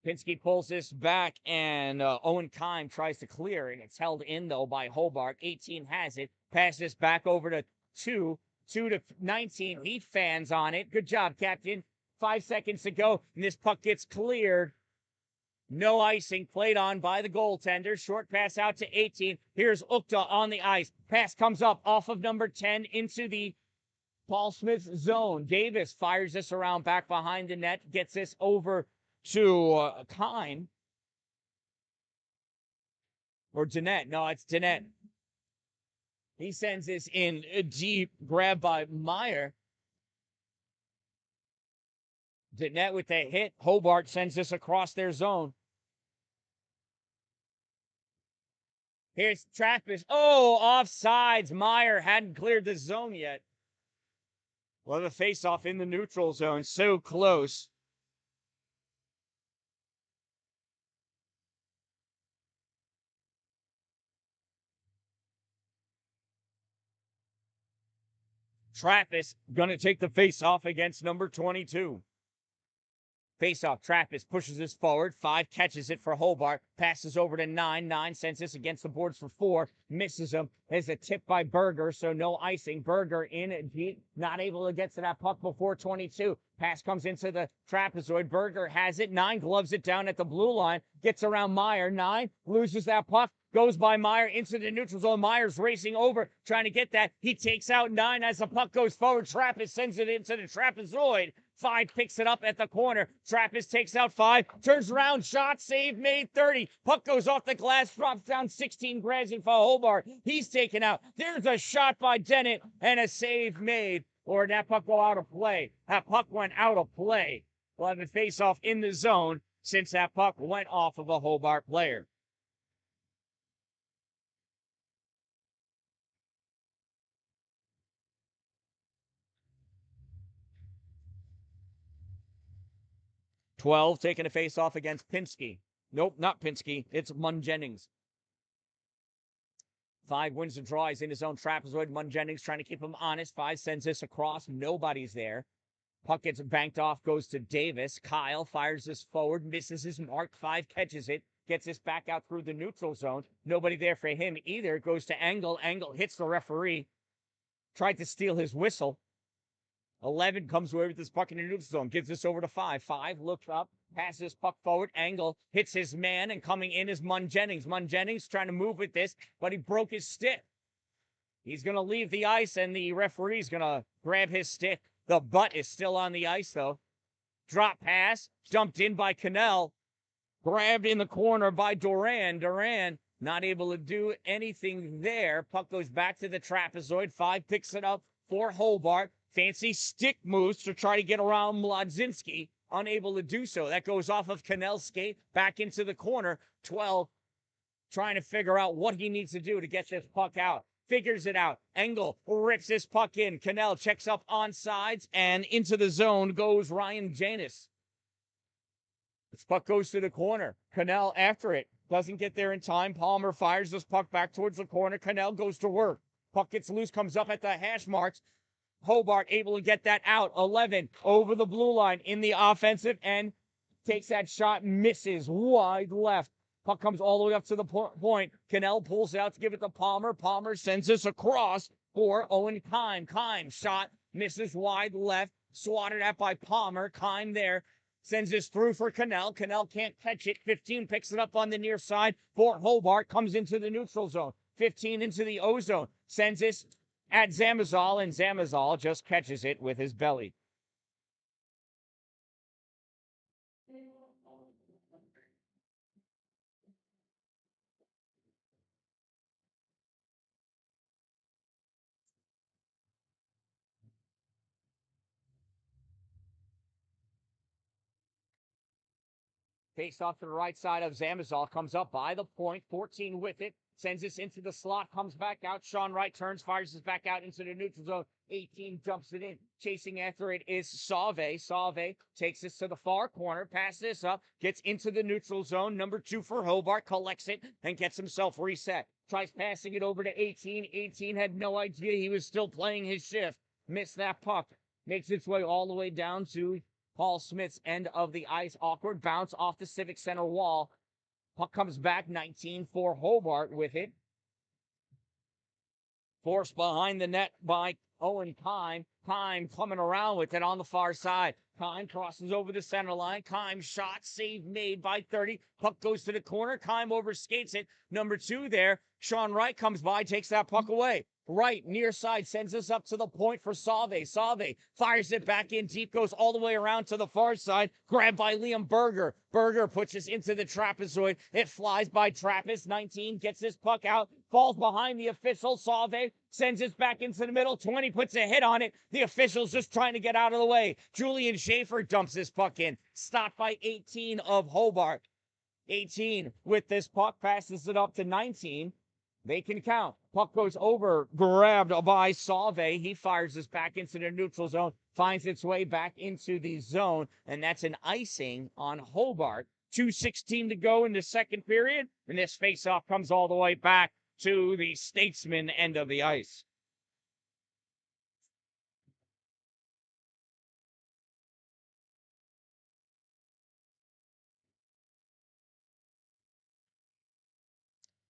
Pinsky pulls this back, and Owen Kime tries to clear it. It's held in, though, by Hobart. 18 has it. Passes back over to 2. 2 to 19. He fans on it. Good job, Captain. 5 seconds to go, and this puck gets cleared. No icing, played on by the goaltender. Short pass out to 18. Here's Ukta on the ice. Pass comes up off of number 10 into the Paul Smith's zone. Davis fires this around back behind the net, gets this over to Kime. Or Jeanette. No, it's Jeanette. He sends this in deep, grab by Meyer. Net with the hit. Hobart sends this across their zone. Here's Trappist. Oh, offsides. Meyer hadn't cleared the zone yet. Well, the face-off in the neutral zone. So close. Trappist going to take the face-off against number 22. Face-off, Trappist pushes this forward. 5 catches it for Hobart. Passes over to 9. 9 sends this against the boards for 4. Misses him. There's a tip by Berger, so no icing. Berger in deep. Not able to get to that puck before 22. Pass comes into the trapezoid. Berger has it. 9 gloves it down at the blue line. Gets around Meyer. 9 loses that puck. Goes by Meyer into the neutral zone. Meyer's racing over, trying to get that. He takes out 9 as the puck goes forward. Trappist sends it into the trapezoid. 5 picks it up at the corner. Trappist takes out 5. Turns around. Shot. Save made. 30. Puck goes off the glass. Drops down 16. Grabs it for Hobart. He's taken out. There's a shot by Dennett and a save made. Or that puck go out of play. That puck went out of play. We'll have a face-off in the zone since that puck went off of a Hobart player. "12 taking a face-off against Pinsky. Nope, not Pinsky. It's Munn Jennings. 5 wins the draw. He's in his own trapezoid. Munn Jennings trying to keep him honest. 5 sends this across. Nobody's there. Puck gets banked off, goes to Davis. Kyle fires this forward, misses his mark. 5 catches it, gets this back out through the neutral zone. Nobody there for him either. Goes to Engel. Engel hits the referee. Tried to steal his whistle. 11 comes away with this puck in the neutral zone. Gives this over to 5. 5 looks up, passes puck forward. Engel hits his man, and coming in is Munn Jennings. Munn Jennings trying to move with this, but he broke his stick. He's going to leave the ice, and the referee's going to grab his stick. The butt is still on the ice, though. Drop pass, dumped in by Cannell. Grabbed in the corner by Duran. Duran not able to do anything there. Puck goes back to the trapezoid. 5 picks it up for Hobart. Fancy stick moves to try to get around Mlodzinski. Unable to do so. That goes off of Cannell's skate. Back into the corner. 12 trying to figure out what he needs to do to get this puck out. Figures it out. Engel rips this puck in. Cannell checks up on sides, and into the zone goes Ryan Janus. This puck goes to the corner. Cannell after it. Doesn't get there in time. Palmer fires this puck back towards the corner. Cannell goes to work. Puck gets loose, comes up at the hash marks. Hobart able to get that out. 11 over the blue line in the offensive end. Takes that shot, misses wide left. Puck comes all the way up to the point. Cannell pulls it out to give it to Palmer. Palmer sends this across for Owen Kime. Kime shot, misses wide left. Swatted at by Palmer. Kime there. Sends this through for Cannell. Cannell can't catch it. 15 picks it up on the near side for Hobart. Comes into the neutral zone. 15 into the O zone. Sends this at Zamazal, and Zamazal just catches it with his belly. Face off to the right side of Zamazal. Comes up by the point. 14 with it. Sends this into the slot. Comes back out. Sean Wright turns. Fires this back out into the neutral zone. 18 dumps it in. Chasing after it is Sauve. Sauve takes this to the far corner. Passes this up. Gets into the neutral zone. Number 2 for Hobart. Collects it and gets himself reset. Tries passing it over to 18. 18 had no idea he was still playing his shift. Missed that puck. Makes its way all the way down to Paul Smith's end of the ice. Awkward bounce off the Civic Center wall. Puck comes back. 19 for Hobart with it. Forced behind the net by Owen Kime. Kime coming around with it on the far side. Kime crosses over the center line. Kime shot, save made by 30. Puck goes to the corner. Kime overskates it. Number 2 there. Sean Wright comes by, takes that puck away. Right, near side, sends us up to the point for Sauve. Sauve fires it back in deep, goes all the way around to the far side. Grabbed by Liam Berger. Berger puts this into the trapezoid. It flies by Trappist. 19 gets this puck out. falls behind the official. Salve sends it back into the middle. 20 puts a hit on it. The official's just trying to get out of the way. Julian Schaefer dumps this puck in. Stopped by 18 of Hobart. 18 with this puck, passes it up to 19. They can count. Puck goes over, grabbed by Salve. He fires this back into the neutral zone, finds its way back into the zone, and that's an icing on Hobart. 2:16 to go in the second period, and this faceoff comes all the way back to the Statesman end of the ice.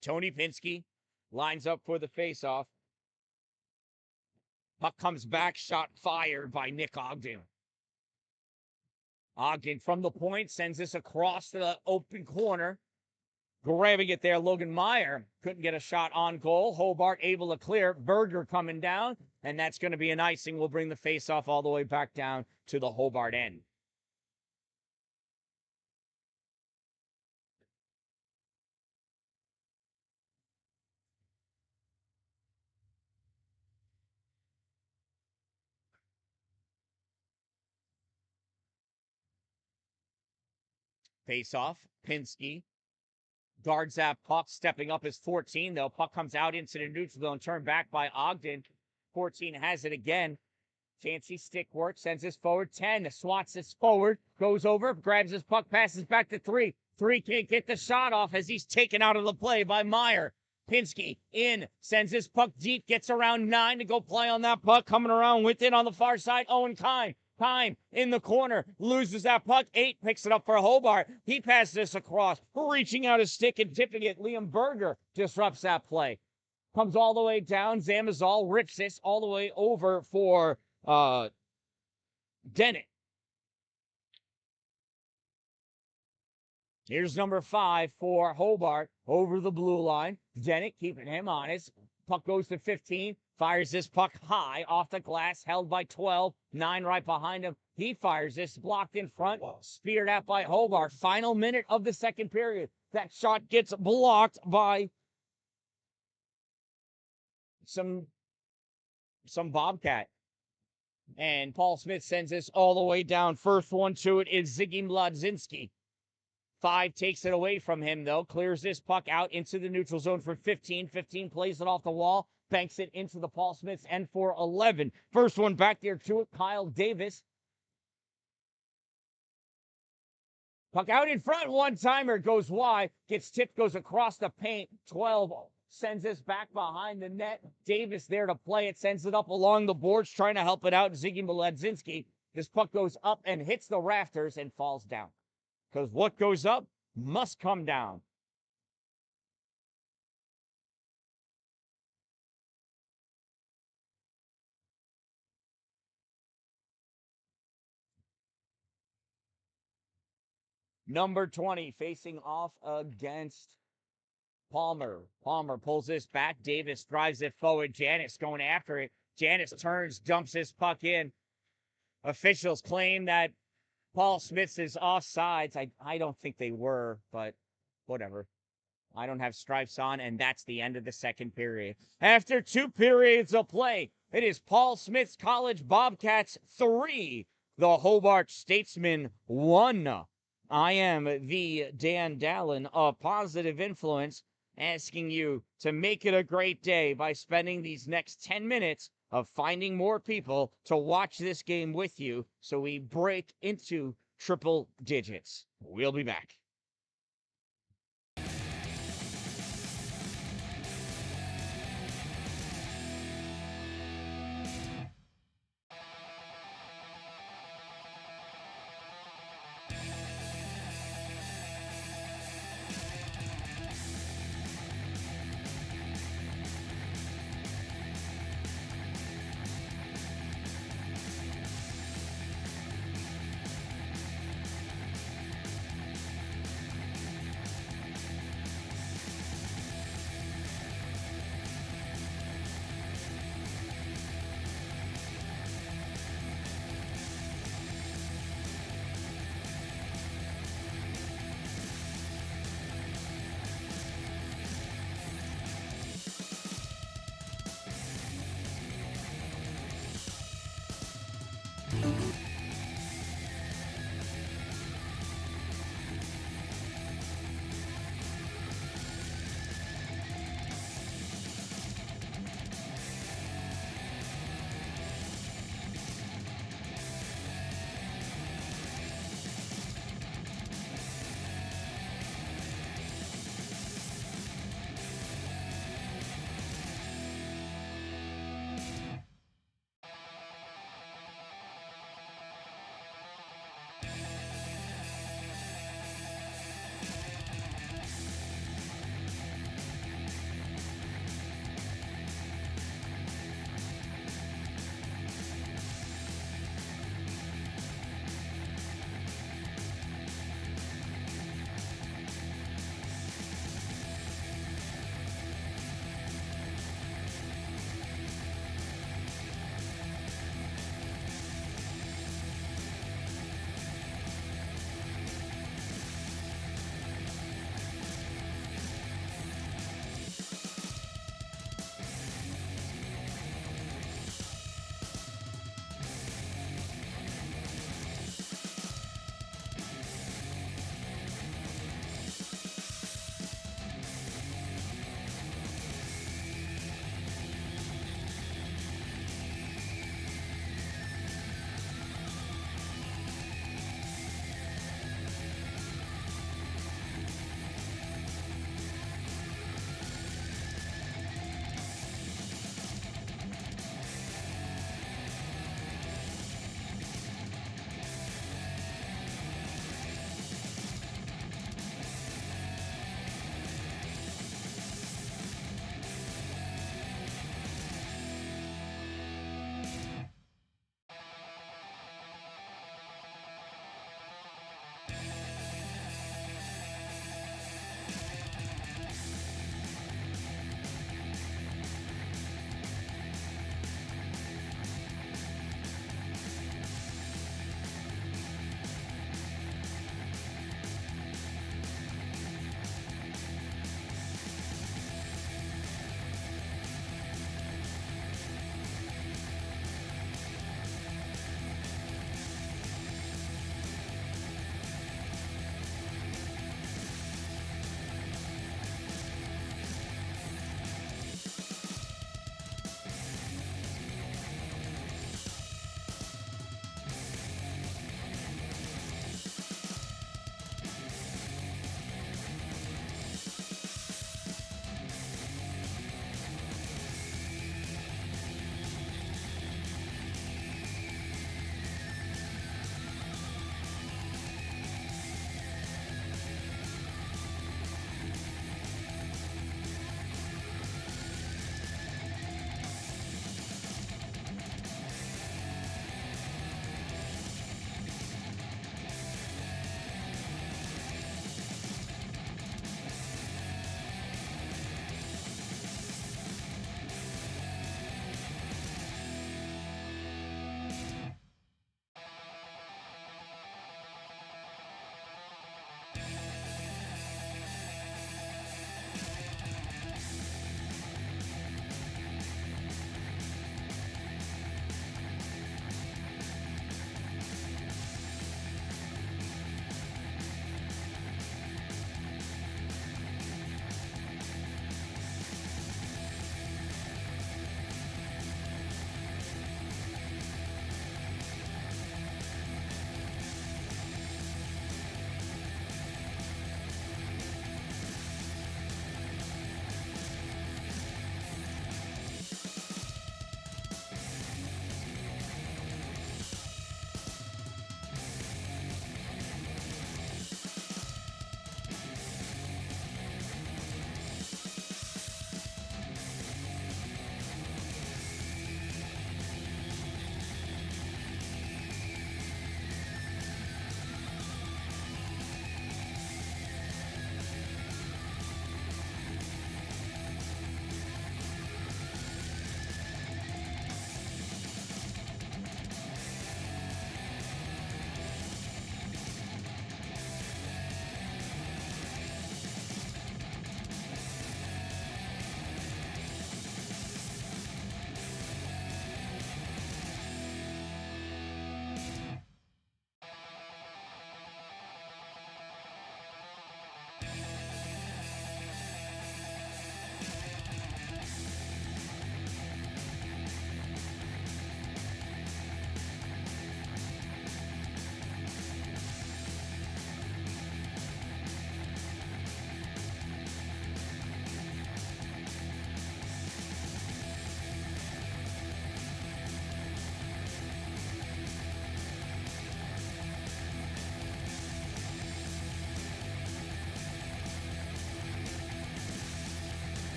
Tony Pinsky lines up for the faceoff. Puck comes back, shot fired by Nick Ogden. Ogden from the point sends this across to the open corner. Grabbing it there, Logan Meyer couldn't get a shot on goal. Hobart able to clear. Berger coming down, and that's going to be an icing. We'll bring the faceoff all the way back down to the Hobart end. Face-off, Pinsky guards that puck, stepping up is 14, though. Puck comes out into the neutral zone, turned back by Ogden. 14 has it again. Fancy stick work, sends this forward. 10 swats this forward, goes over, grabs his puck, passes back to 3. 3 can't get the shot off as he's taken out of the play by Meyer. Pinsky in, sends his puck deep, gets around 9 to go play on that puck. Coming around with it on the far side, Owen Kine. Time in the corner, loses that puck. 8 picks it up for Hobart. He passes this across, reaching out his stick and tipping it. Liam Berger disrupts that play. Comes all the way down. Zamazal rips this all the way over for Dennett. Here's number 5 for Hobart over the blue line. Dennett keeping him honest. Puck goes to 15. Fires this puck high off the glass, held by 12. 9 right behind him. He fires this, blocked in front, speared at by Hobart. Final minute of the second period. That shot gets blocked by some Bobcat. And Paul Smith sends this all the way down. First one to it is Ziggy Mladzinski. 5 takes it away from him, though. Clears this puck out into the neutral zone for 15. 15 plays it off the wall. Banks it into the Paul Smiths end for 11. First one back there to it, Kyle Davis. Puck out in front, one-timer, goes wide. Gets tipped, goes across the paint. 12 sends this back behind the net. Davis there to play it, sends it up along the boards, trying to help it out. Ziggy Mladzinski. This puck goes up and hits the rafters and falls down. Because what goes up must come down. Number 20 facing off against Palmer. Palmer pulls this back. Davis drives it forward. Janis going after it. Janis turns, dumps this puck in. Officials claim that Paul Smith is offsides. I don't think they were, but whatever. I don't have stripes on, and that's the end of the second period. After 2 periods of play, it is Paul Smith's College Bobcats 3, the Hobart Statesmen 1. I am the Dan-Dalin of Positive Influence, asking you to make it a great day by spending these next 10 minutes of finding more people to watch this game with you so we break into triple digits. We'll be back.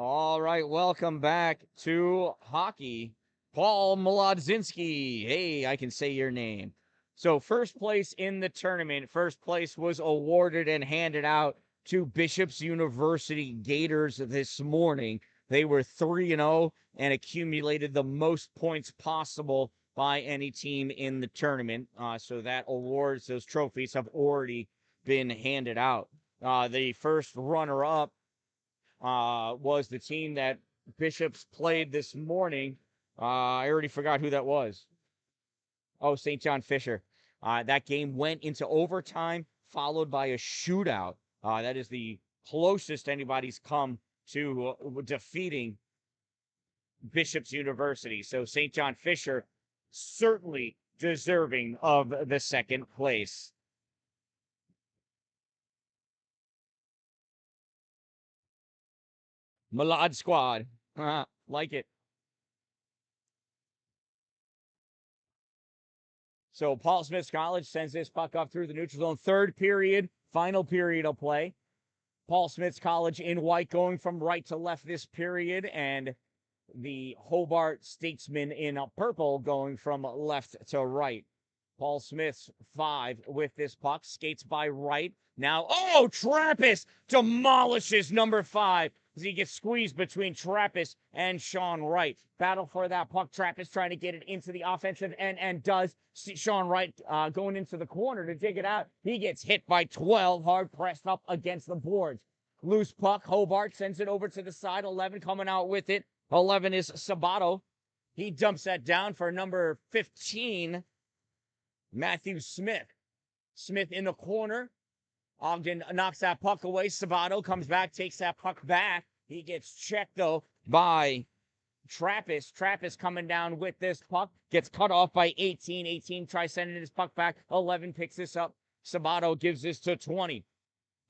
All right, welcome back to hockey. Paul Molodzinski. Hey, I can say your name. So, first place in the tournament, first place was awarded and handed out to Bishop's University Gators this morning. They were 3-0 and accumulated the most points possible by any team in the tournament. So that awards, those trophies have already been handed out. The first runner-up was the team that Bishops played this morning. I already forgot who that was. Oh, St. John Fisher. That game went into overtime, followed by a shootout. That is the closest anybody's come to defeating Bishops University. So St. John Fisher certainly deserving of the second place. Malad squad. Like it. So Paul Smith College sends this puck up through the neutral zone. Third period, final period of play. Paul Smith College in white going from right to left this period, and the Hobart Statesmen in purple going from left to right. Paul Smith's 5 with this puck, skates by right. Now, oh, Trappist demolishes number 5. as he gets squeezed between Trappist and Sean Wright. Battle for that puck. Trappist trying to get it into the offensive end and does. Sean Wright going into the corner to dig it out. He gets hit by 12, hard pressed up against the boards. Loose puck. Hobart sends it over to the side. 11 coming out with it. 11 is Sabato. He dumps that down for number 15, Matthew Smith. Smith in the corner. Ogden knocks that puck away. Sabato comes back, takes that puck back. He gets checked, though, by Trappist. Trappist coming down with this puck. Gets cut off by 18. 18 tries sending his puck back. 11 picks this up. Sabato gives this to 20.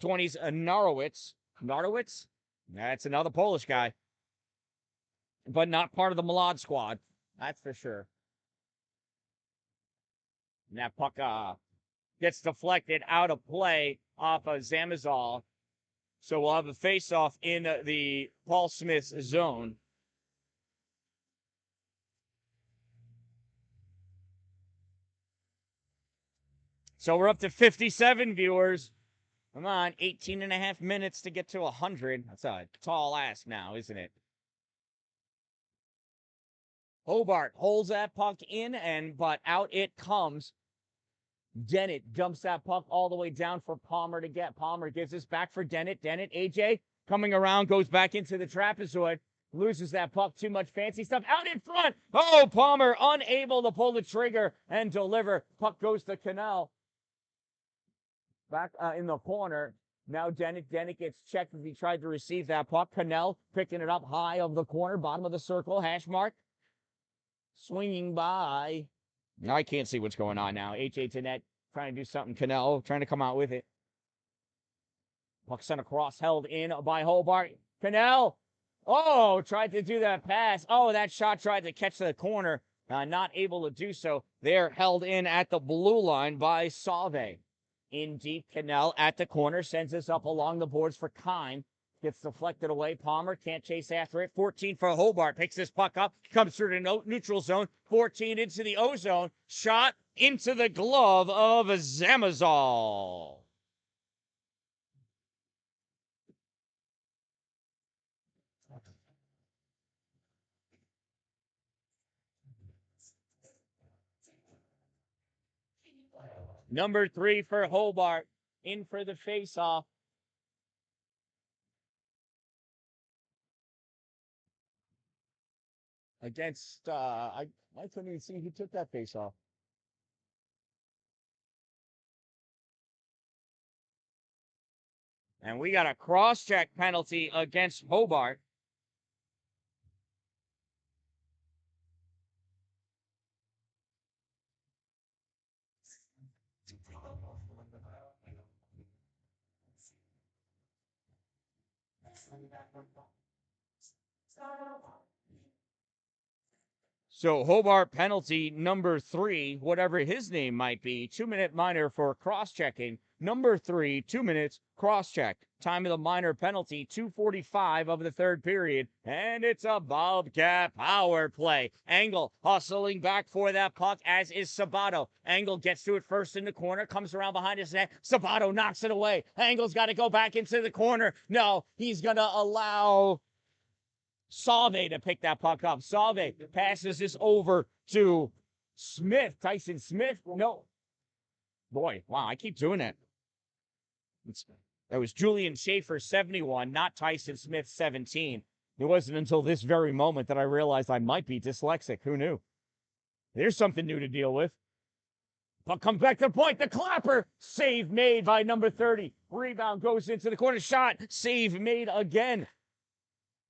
20's Narowitz. Narowitz? That's another Polish guy. But not part of the Malad squad. That's for sure. And that puck gets deflected out of play off of Zamazal. So we'll have a face-off in the Paul Smith zone. So we're up to 57 viewers. Come on, 18 and a half minutes to get to 100. That's a tall ask now, isn't it? Hobart holds that puck in, but out it comes. Dennett dumps that puck all the way down for Palmer to get. Palmer gives this back for Dennett. Dennett, AJ, coming around, goes back into the trapezoid. Loses that puck. Too much fancy stuff. Out in front. Oh, Palmer unable to pull the trigger and deliver. Puck goes to Cannell. Back in the corner. Now Dennett. Dennett gets checked as he tried to receive that puck. Cannell picking it up high of the corner. Bottom of the circle. Hash mark. Swinging by. Now I can't see what's going on now. H.A. Tanet trying to do something. Cannell trying to come out with it. Puck sent across, held in by Hobart. Cannell. Oh, tried to do that pass. Oh, that shot tried to catch the corner. Not able to do so. They're held in at the blue line by Salve. In deep, Cannell at the corner. Sends this up along the boards for Kime. Gets deflected away. Palmer can't chase after it. 14 for Hobart. Picks this puck up. Comes through the neutral zone. 14 into the O zone. Shot into the glove of Zamazal. Number 3 for Hobart. In for the faceoff. Against, I couldn't even see who took that faceoff. And we got a cross-check penalty against Hobart. So Hobart penalty number 3, whatever his name might be, 2-minute minor for cross-checking. Number 3, 2 minutes, cross-check. Time of the minor penalty, 2:45 of the third period. And it's a Bobcat power play. Angle hustling back for that puck, as is Sabato. Angle gets to it first in the corner, comes around behind his net. Sabato knocks it away. Angle's got to go back into the corner. No, he's going to allow Salve to pick that puck up. Salve passes this over to Smith. Tyson Smith. No. Boy, wow, I keep doing that. That was Julian Schaefer, 71, not Tyson Smith, 17. It wasn't until this very moment that I realized I might be dyslexic. Who knew? There's something new to deal with. Puck comes back to the point. The clapper. Save made by number 30. Rebound goes into the corner. Shot. Save made again.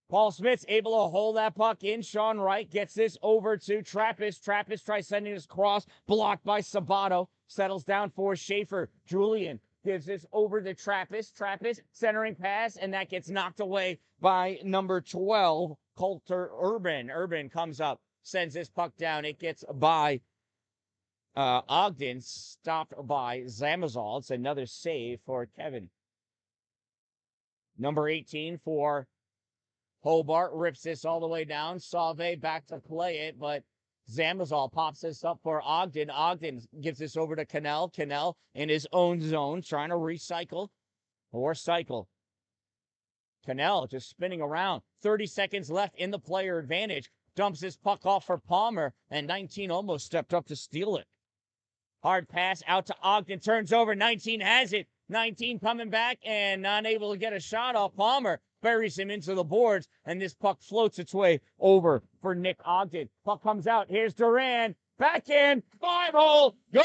Paul Smith's able to hold that puck in. Sean Wright gets this over to Trappist. Trappist tries sending this cross. Blocked by Sabato. Settles down for Schaefer. Julian gives this over to Trappist. Trappist centering pass, and that gets knocked away by number 12, Coulter Urban. Urban comes up, sends this puck down. It gets by Ogden, stopped by Zamazal. It's another save for Kevin. Number 18 for Hobart rips this all the way down. Salve back to play it, but Zamazal pops this up for Ogden. Ogden gives this over to Cannell. Cannell in his own zone, trying to recycle or cycle. Cannell just spinning around. 30 seconds left in the player advantage. Dumps his puck off for Palmer, and 19 almost stepped up to steal it. Hard pass out to Ogden. Turns over. 19 has it. 19 coming back and not able to get a shot off. Palmer buries him into the boards, and this puck floats its way over for Nick Ogden. Puck comes out. Here's Duran. Back in. 5-hole. Go!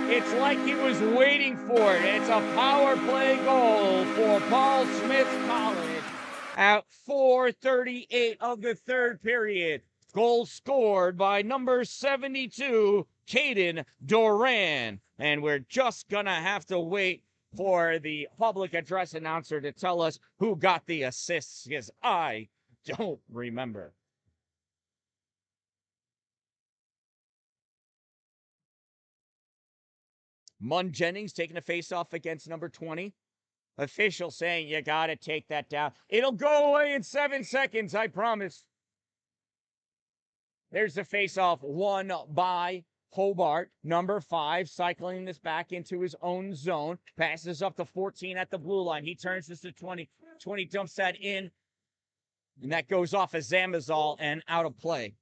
It's like he was waiting for it. It's a power play goal for Paul Smith College at 4:38 of the third period. Goal scored by number 72, Caden Duran. And we're just going to have to wait for the public address announcer to tell us who got the assists, because I don't remember. Munn Jennings taking a face-off against number 20. Official saying you got to take that down. It'll go away in 7 seconds, I promise. There's the face-off won by Hobart. Number 5 cycling this back into his own zone. Passes up to 14 at the blue line. He turns this to 20. 20 dumps that in. And that goes off as Zamazal and out of play.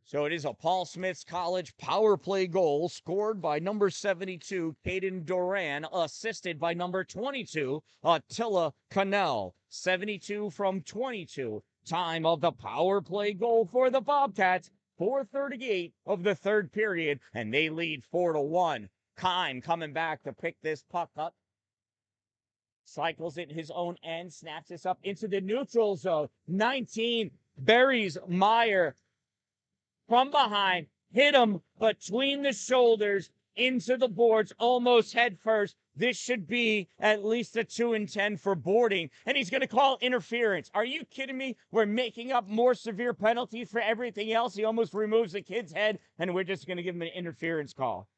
So it is a Paul Smith College power play goal scored by number 72, Caden Duran, assisted by number 22, Attila Cannell. 72 from 22. Time of the power play goal for the Bobcats. 4:38 of the third period, and they lead 4-1. Kime coming back to pick this puck up. Cycles it his own end, snaps this up into the neutral zone. 19 buries Meyer from behind, hit him between the shoulders into the boards, almost head first. This should be at least a 2-10 for boarding, and he's going to call interference. Are you kidding me? We're making up more severe penalties for everything else. He almost removes the kid's head, and we're just going to give him an interference call.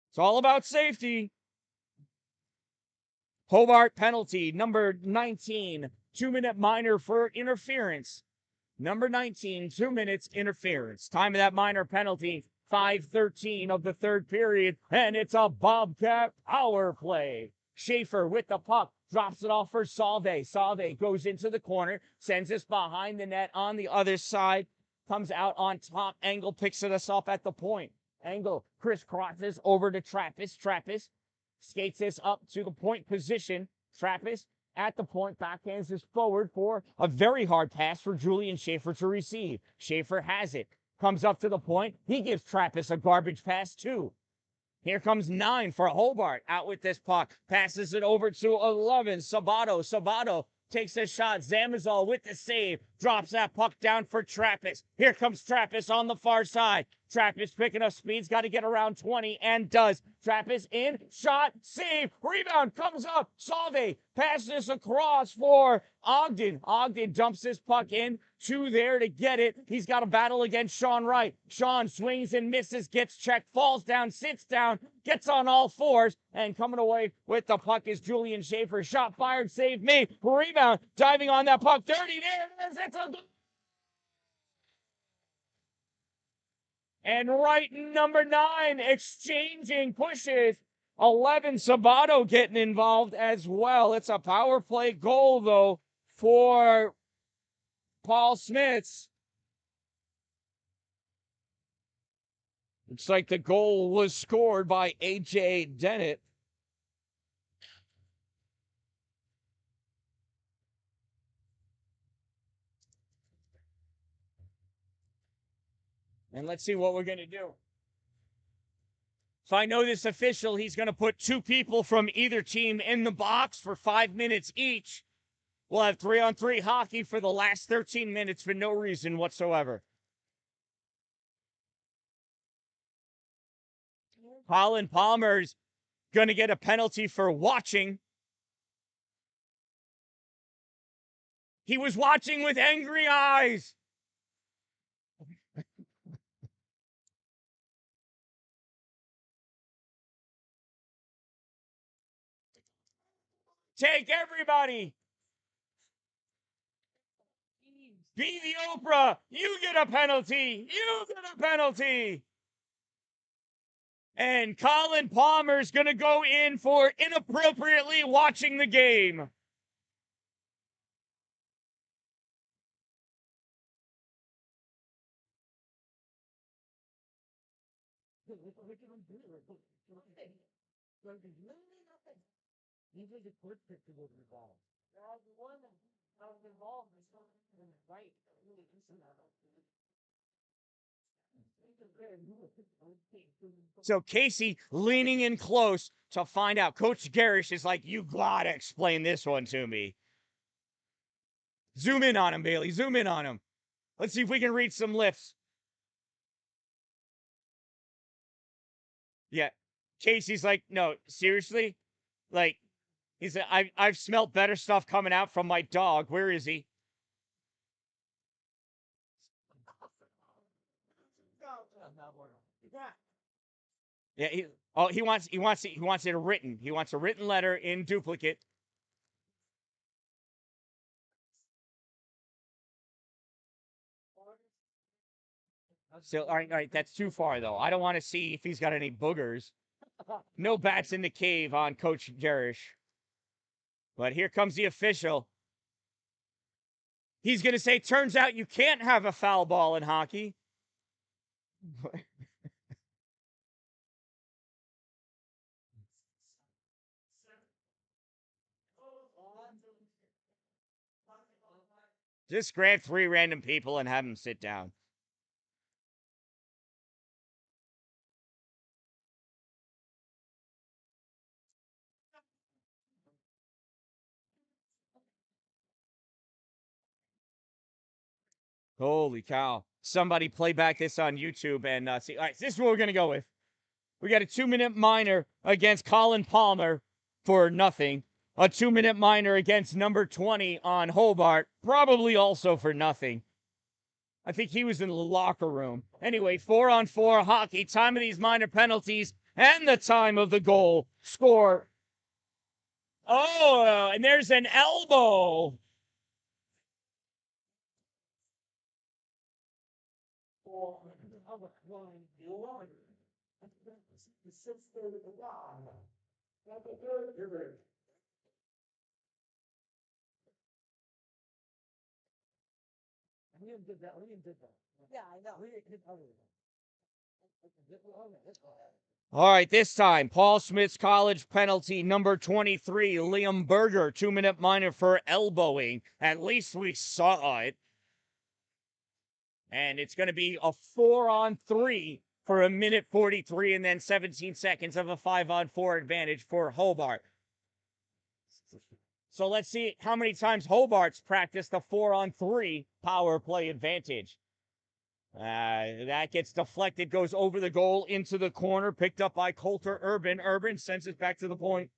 It's all about safety. Hobart penalty, number 19, 2-minute minor for interference. Number 19, 2 minutes interference. Time of that minor penalty, 5:13 of the third period, and it's a Bobcat power play. Schaefer with the puck, drops it off for Salve. Salve goes into the corner, sends this behind the net on the other side, comes out on top. Engel picks it us up at the point. Engel crisscrosses over to Trappist. Trappist skates this up to the point position. Trappist at the point, backhands this forward for a very hard pass for Julian Schaefer to receive. Schaefer has it. Comes up to the point. He gives Trappist a garbage pass too. Here comes 9 for Hobart. Out with this puck. Passes it over to 11. Sabato. Sabato takes a shot. Zamazal with the save. Drops that puck down for Trappist. Here comes Trappist on the far side. Trappist picking up speed's got to get around 20 and does. Trappist in, shot, save, rebound, comes up. Salve passes across for Ogden. Ogden dumps this puck in to there to get it. He's got a battle against Sean Wright. Sean swings and misses, gets checked, falls down, sits down, gets on all fours, and coming away with the puck is Julian Schaefer. Shot fired, save made, rebound, diving on that puck. 30, there it is, it's a goal. And right number 9 exchanging pushes. 11 Sabato getting involved as well. It's a power play goal though for Paul Smith's. Looks like the goal was scored by A.J. Dennett. And let's see what we're going to do. So I know this official, he's going to put 2 people from either team in the box for 5 minutes each. We'll have 3-on-3 hockey for the last 13 minutes for no reason whatsoever. Colin Palmer's going to get a penalty for watching. He was watching with angry eyes. Take everybody. Be the Oprah. You get a penalty. You get a penalty. And Colin Palmer's going to go in for inappropriately watching the game. So Casey leaning in close to find out. Coach Garish is like, you gotta explain this one to me. Zoom in on him, Bailey. Zoom in on him. Let's see if we can read some lips. Yeah. Casey's like, no, seriously? Like, he said, I've smelt better stuff coming out from my dog. Where is he? Yeah, he wants it written. He wants a written letter in duplicate. So all right, that's too far though. I don't want to see if he's got any boogers. No bats in the cave on Coach Jerish. But here comes the official. He's going to say, turns out you can't have a foul ball in hockey. Just grab 3 random people and have them sit down. Holy cow. Somebody play back this on YouTube and see. All right, this is what we're going to go with. We got a 2-minute minor against Colin Palmer for nothing. A 2-minute minor against number 20 on Hobart, probably also for nothing. I think he was in the locker room. Anyway, 4-on-4 hockey. Time of these minor penalties and the time of the goal. Score. Oh, and there's an elbow. Yeah, I know. All right, this time, Paul Smith's College penalty number 23, Liam Berger, 2-minute minor for elbowing. At least we saw it. And it's going to be a 4-on-3 for a minute 43 and then 17 seconds of a 5-on-4 advantage for Hobart. So let's see how many times Hobart's practiced the 4-on-3 power play advantage. That gets deflected, goes over the goal into the corner, picked up by Coulter Urban. Urban sends it back to the point.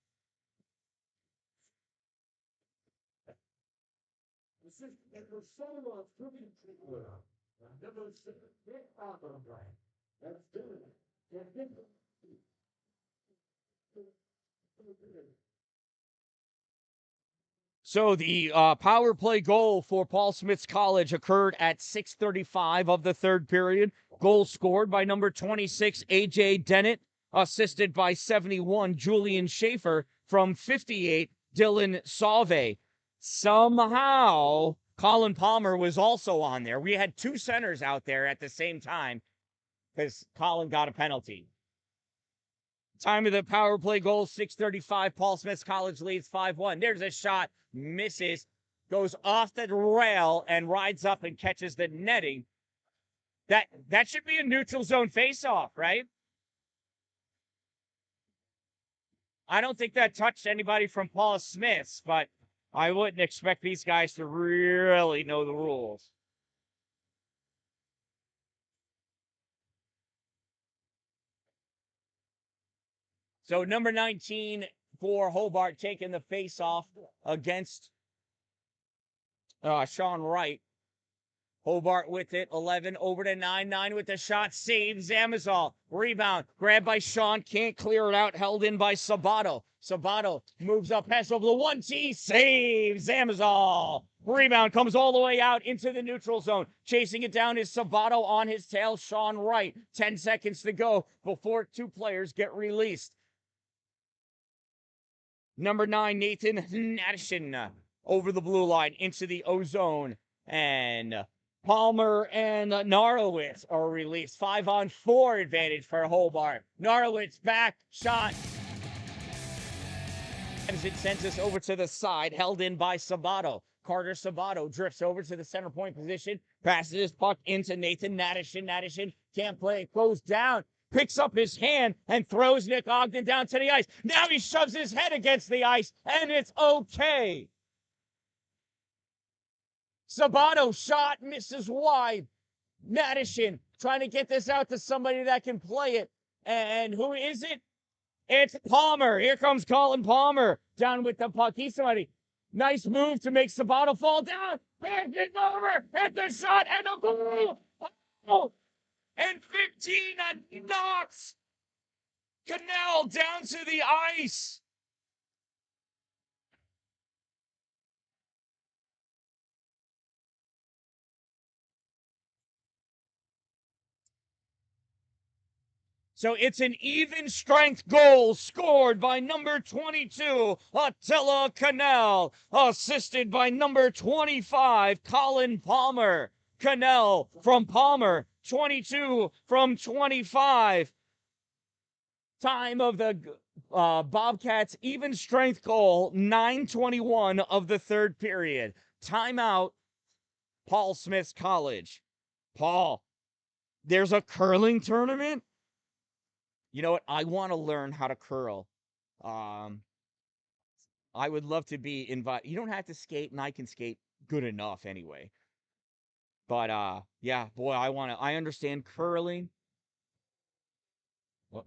So the power play goal for Paul Smith's College occurred at 6:35 of the third period. Goal scored by number 26, A.J. Dennett, assisted by 71, Julian Schaefer, from 58, Dylan Sauve. Somehow, Colin Palmer was also on there. We had 2 centers out there at the same time because Colin got a penalty. Time of the power play goal, 6:35. Paul Smith's College leads 5-1. There's a shot, misses, goes off the rail and rides up and catches the netting. That should be a neutral zone faceoff, right? I don't think that touched anybody from Paul Smith's, but I wouldn't expect these guys to really know the rules. So number 19 for Hobart taking the face off against Sean Wright. Hobart with it. 11 over to 9. 9 with the shot. Saves Zamazal. Rebound. Grabbed by Sean. Can't clear it out. Held in by Sabato. Sabato moves up. Pass over the 1T. Saves Zamazal. Rebound comes all the way out into the neutral zone. Chasing it down is Sabato on his tail. Sean Wright. 10 seconds to go before two players get released. Number 9, Nathan Nadishin over the blue line into the O-zone. And Palmer and Narowitz are released. 5-on-4 advantage for Hobart. Narowitz back, shot. As it sends us over to the side, held in by Sabato. Carter Sabato drifts over to the center point position, passes his puck into Nathan Nadishin. Nadishin can't play it, goes down, picks up his hand, and throws Nick Ogden down to the ice. Now he shoves his head against the ice, and it's okay. Sabato shot, misses wide. Nadishin trying to get this out to somebody that can play it. And who is it? It's Palmer. Here comes Colin Palmer down with the puck. He's somebody. Nice move to make Sabato fall down. And it's over. Hit the shot and a goal. Oh, and 15 knocks Cannell down to the ice. So it's an even strength goal scored by number 22, Attila Cannell, assisted by number 25, Colin Palmer. Cannell from Palmer, 22 from 25. Time of the Bobcats' even strength goal, 9:21 of the third period. Timeout, Paul Smith's College. Paul, there's a curling tournament? You know what? I want to learn how to curl. I would love to be invited. You don't have to skate, and I can skate good enough anyway. But yeah, boy, I understand curling. What?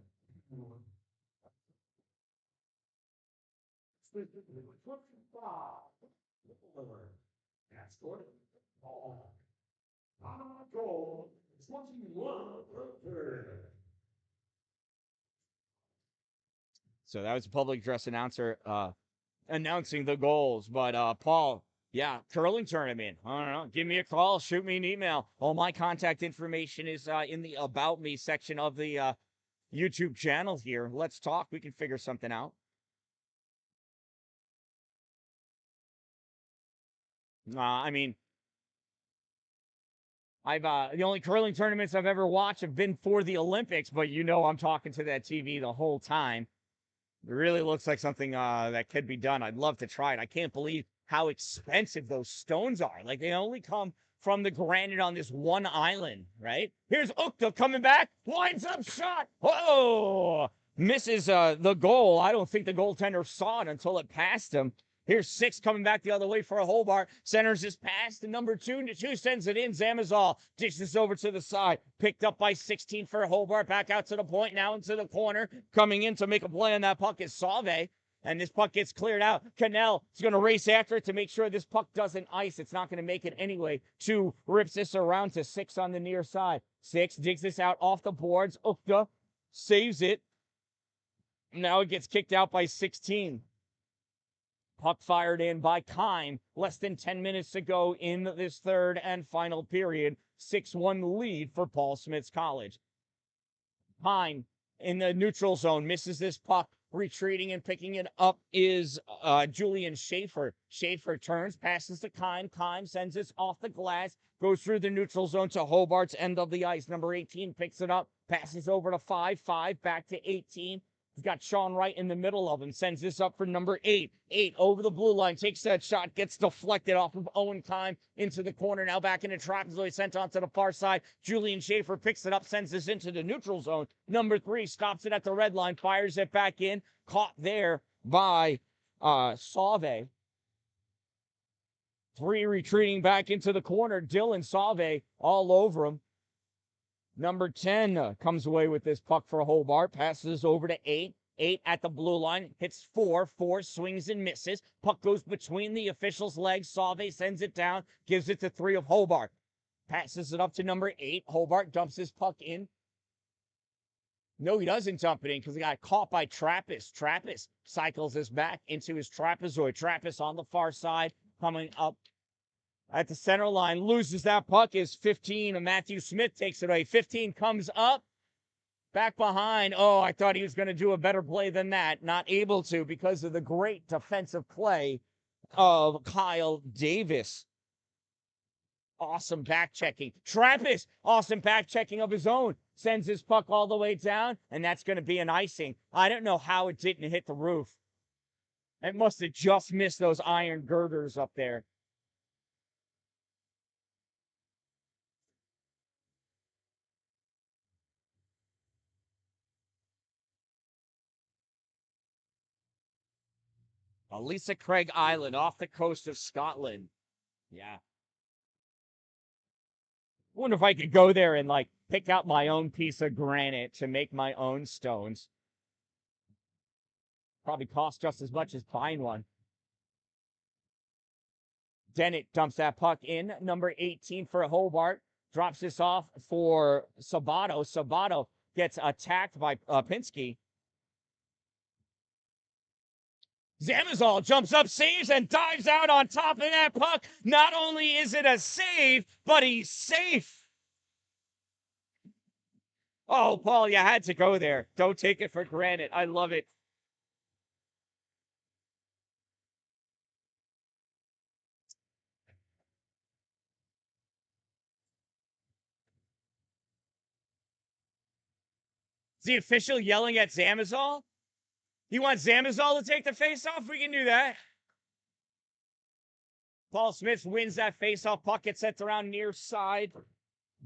That's good. Goal 21. So that was a public address announcer announcing the goals. But Paul, yeah, curling tournament. I don't know. Give me a call. Shoot me an email. All my contact information is in the About Me section of the YouTube channel here. Let's talk. We can figure something out. I mean, I've the only curling tournaments I've ever watched have been for the Olympics, but you know I'm talking to that TV the whole time. It really looks like something that could be done. I'd love to try it. I can't believe how expensive those stones are. Like, they only come from the granite on this one island, right? Here's Ukta coming back. Winds up shot. Whoa! Misses the goal. I don't think the goaltender saw it until it passed him. Here's 6 coming back the other way for a Hobart. Centers his pass to number 2. And 2 sends it in. Zamazal dishes over to the side. Picked up by 16 for Hobart. Back out to the point. Now into the corner. Coming in to make a play on that puck is Sauve. And this puck gets cleared out. Cannell is going to race after it to make sure this puck doesn't ice. It's not going to make it anyway. 2 rips this around to 6 on the near side. 6 digs this out off the boards. Ukta saves it. Now it gets kicked out by 16. Puck fired in by Kime. Less than 10 minutes to go in this third and final period. 6-1 lead for Paul Smith's College. Kime in the neutral zone misses this puck. Retreating and picking it up is Julian Schaefer. Schaefer turns, passes to Kime. Kime sends this off the glass. Goes through the neutral zone to Hobart's end of the ice. Number 18 picks it up. Passes over to 5. 5 back to 18. He's got Sean Wright in the middle of him. Sends this up for number 8. 8 over the blue line. Takes that shot. Gets deflected off of Owen Kime into the corner. Now back into Trapezoid. Sent onto the far side. Julian Schaefer picks it up. Sends this into the neutral zone. Number 3 stops it at the red line. Fires it back in. Caught there by Sauve. 3 retreating back into the corner. Dylan Sauve all over him. Number 10 comes away with this puck for Hobart. Passes over to 8. 8 at the blue line. Hits 4. 4 swings and misses. Puck goes between the official's legs. Sauve sends it down. Gives it to 3 of Hobart. Passes it up to number 8. Hobart dumps his puck in. No, he doesn't dump it in because he got caught by Trappist. Trappist cycles this back into his trapezoid. Trappist on the far side, coming up at the center line, loses that puck. Is 15, and Matthew Smith takes it away. 15 comes up, back behind. Oh, I thought he was going to do a better play than that. Not able to because of the great defensive play of Kyle Davis. Awesome back checking. Trappist, awesome back checking of his own. Sends his puck all the way down, and that's going to be an icing. I don't know how it didn't hit the roof. It must have just missed those iron girders up there. Elisa Craig Island off the coast of Scotland. Yeah. I wonder if I could go there and like pick out my own piece of granite to make my own stones. Probably cost just as much as buying one. Dennett dumps that puck in. Number 18 for Hobart. Drops this off for Sabato. Sabato gets attacked by Pinsky. Zamazol jumps up, saves, and dives out on top of that puck. Not only is it a save, but he's safe. Oh, Paul, you had to go there. Don't take it for granted. I love it. Is the official yelling at Zamazol? You want Zamazol to take the face-off? We can do that. Paul Smith wins that face-off. Puck gets sent around near side.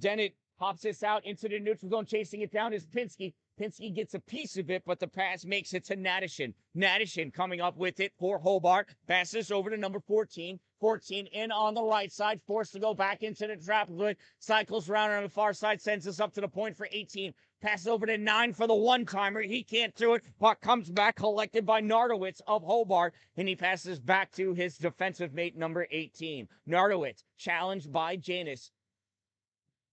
Dennett pops this out into the neutral zone. Chasing it down is Pinsky. Pinsky gets a piece of it, but the pass makes it to Nadishin. Nadishin coming up with it for Hobart. Passes over to number 14. 14 in on the right side. Forced to go back into the trap. Cycles around on the far side. Sends us up to the point for 18. Passes over to 9 for the one-timer. He can't do it. Puck comes back, collected by Nardowitz of Hobart, and he passes back to his defensive mate, number 18. Nardowitz, challenged by Janus,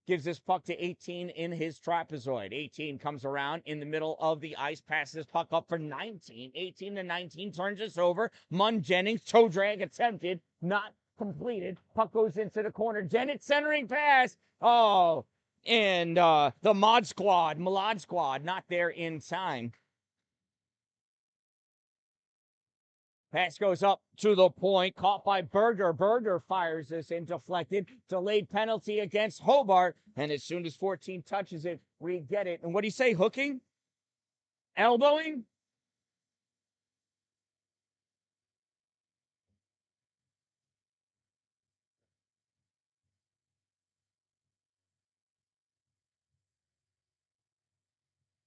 gives this puck to 18 in his trapezoid. 18 comes around in the middle of the ice, passes puck up for 19. 18 to 19, turns this over. Munn Jennings, toe drag attempted, not completed. Puck goes into the corner. Jennings centering pass. Oh, and the Mod Squad, not there in time. Pass goes up to the point, caught by Berger. Berger fires this in, deflected. Delayed penalty against Hobart. And as soon as 14 touches it, we get it. And what do you say, hooking? Elbowing?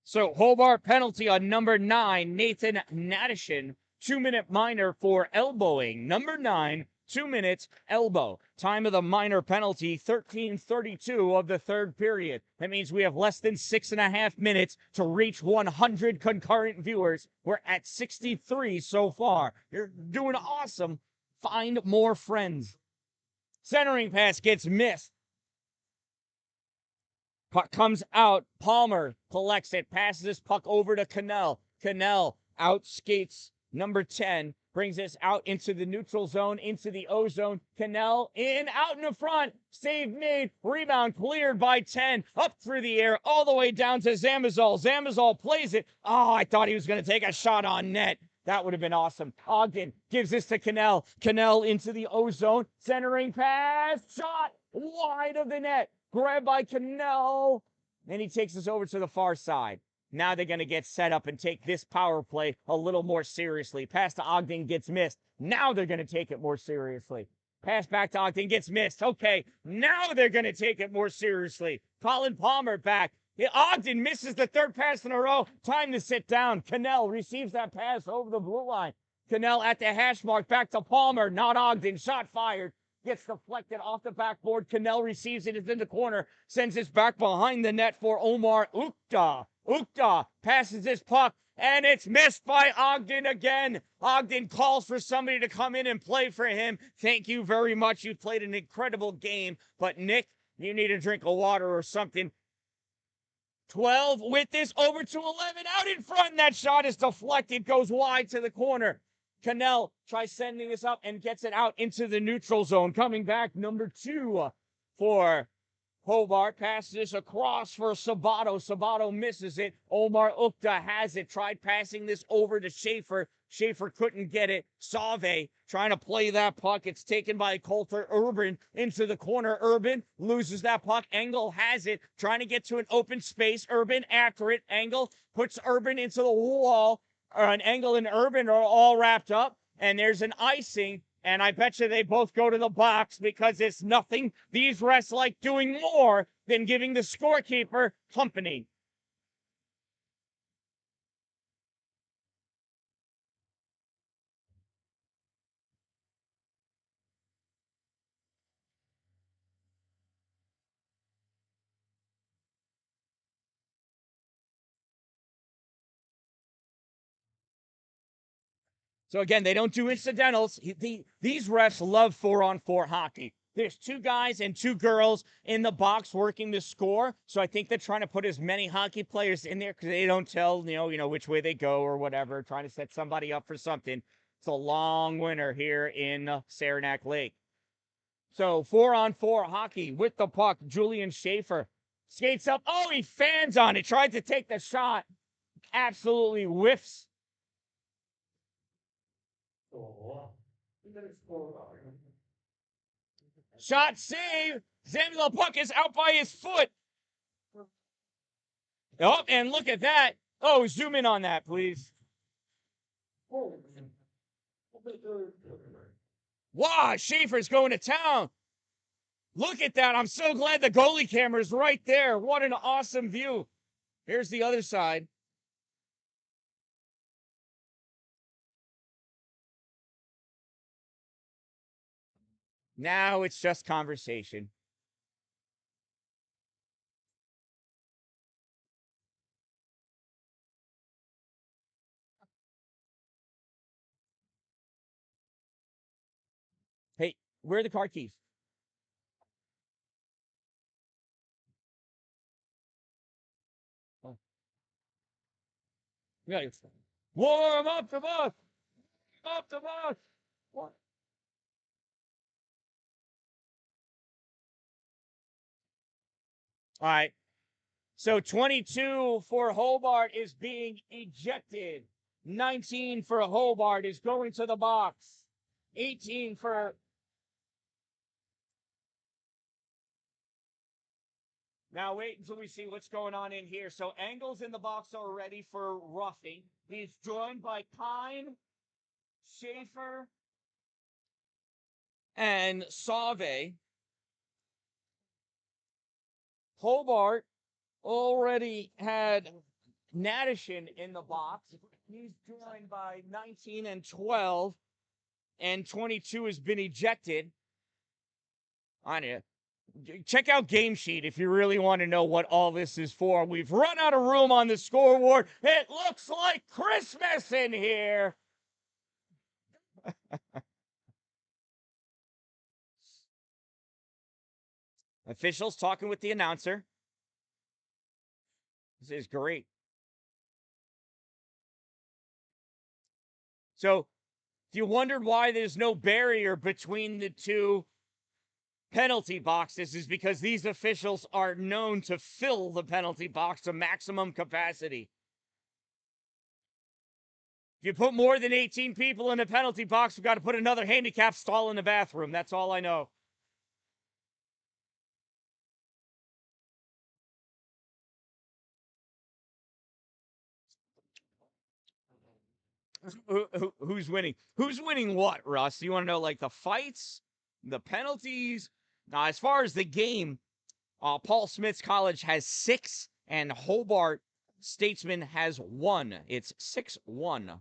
So Hobart penalty on number 9, Nathan Nadishin. 2-minute minor for elbowing. Number 9, 2 minutes, elbow. Time of the minor penalty, 13:32 of the third period. That means we have less than 6.5 minutes to reach 100 concurrent viewers. We're at 63 so far. You're doing awesome. Find more friends. Centering pass gets missed. Puck comes out. Palmer collects it, passes this puck over to Cannell. Cannell outskates number 10, brings this out into the neutral zone, into the O zone. Cannell in, out in the front. Save made. Rebound cleared by 10. Up through the air, all the way down to Zamazol. Zamazol plays it. Oh, I thought he was going to take a shot on net. That would have been awesome. Ogden gives this to Cannell. Cannell into the O zone. Centering pass. Shot wide of the net. Grabbed by Cannell. And he takes us over to the far side. Now they're going to get set up and take this power play a little more seriously. Pass to Ogden gets missed. Now they're going to take it more seriously. Pass back to Ogden gets missed. Okay, now they're going to take it more seriously. Colin Palmer back. Ogden misses the third pass in a row. Time to sit down. Cannell receives that pass over the blue line. Cannell at the hash mark. Back to Palmer. Not Ogden. Shot fired. Gets deflected off the backboard. Cannell receives it. It's in the corner. Sends it back behind the net for Omar Ukta. Ukta passes this puck, and it's missed by Ogden again. Ogden calls for somebody to come in and play for him. Thank you very much. You played an incredible game. But Nick, You need a drink of water or something. 12 with this over to 11 out in front. That shot is deflected, goes wide to the corner. Cannell tries sending this up and gets it out into the neutral zone. Coming back, number 2 for Hobart. Passes this across for Sabato. Sabato misses it. Omar Ukta has it. Tried passing this over to Schaefer. Schaefer couldn't get it. Save trying to play that puck. It's taken by Coulter. Urban into the corner. Urban loses that puck. Engel has it. Trying to get to an open space. Urban after it. Engel puts Urban into the wall. An Engel and Urban are all wrapped up. And there's an icing. And I bet you they both go to the box because it's nothing these refs like doing more than giving the scorekeeper company. So again, they don't do incidentals. These refs love 4-on-4 hockey. There's 2 guys and 2 girls in the box working the score. So I think they're trying to put as many hockey players in there because they don't tell, which way they go or whatever, trying to set somebody up for something. It's a long winter here in Saranac Lake. So 4-on-4 hockey with the puck. Julian Schaefer skates up. Oh, he fans on it. Tried to take the shot. Absolutely whiffs. Shot save. Samuel puck is out by his foot. Oh, and look at that. Oh, zoom in on that, please. Wow, Schaefer's going to town. Look at that. I'm so glad the goalie camera's right there. What an awesome view. Here's the other side. Now it's just conversation. Hey, where are the car keys? Oh. Yeah. Warm up the bus. Up the bus. What? All right. So 22 for Hobart is being ejected. 19 for Hobart is going to the box. 18 for... Now wait until we see what's going on in here. So Engel's in the box already for roughing. He's joined by Kine, Schaefer, and Save. Hobart already had Nadishin in the box. He's joined by 19 and 12, and 22 has been ejected. On it. Check out Game Sheet if you really want to know what all this is for. We've run out of room on the scoreboard. It looks like Christmas in here. Officials talking with the announcer. This is great. So, if you wondered why there's no barrier between the 2 penalty boxes, is because these officials are known to fill the penalty box to maximum capacity. If you put more than 18 people in a penalty box, we've got to put another handicap stall in the bathroom. That's all I know. Who's winning? Who's winning what, Russ? You want to know, like, the fights, the penalties? Now, as far as the game, Paul Smith's College has 6, and Hobart Statesman has 1. It's 6-1.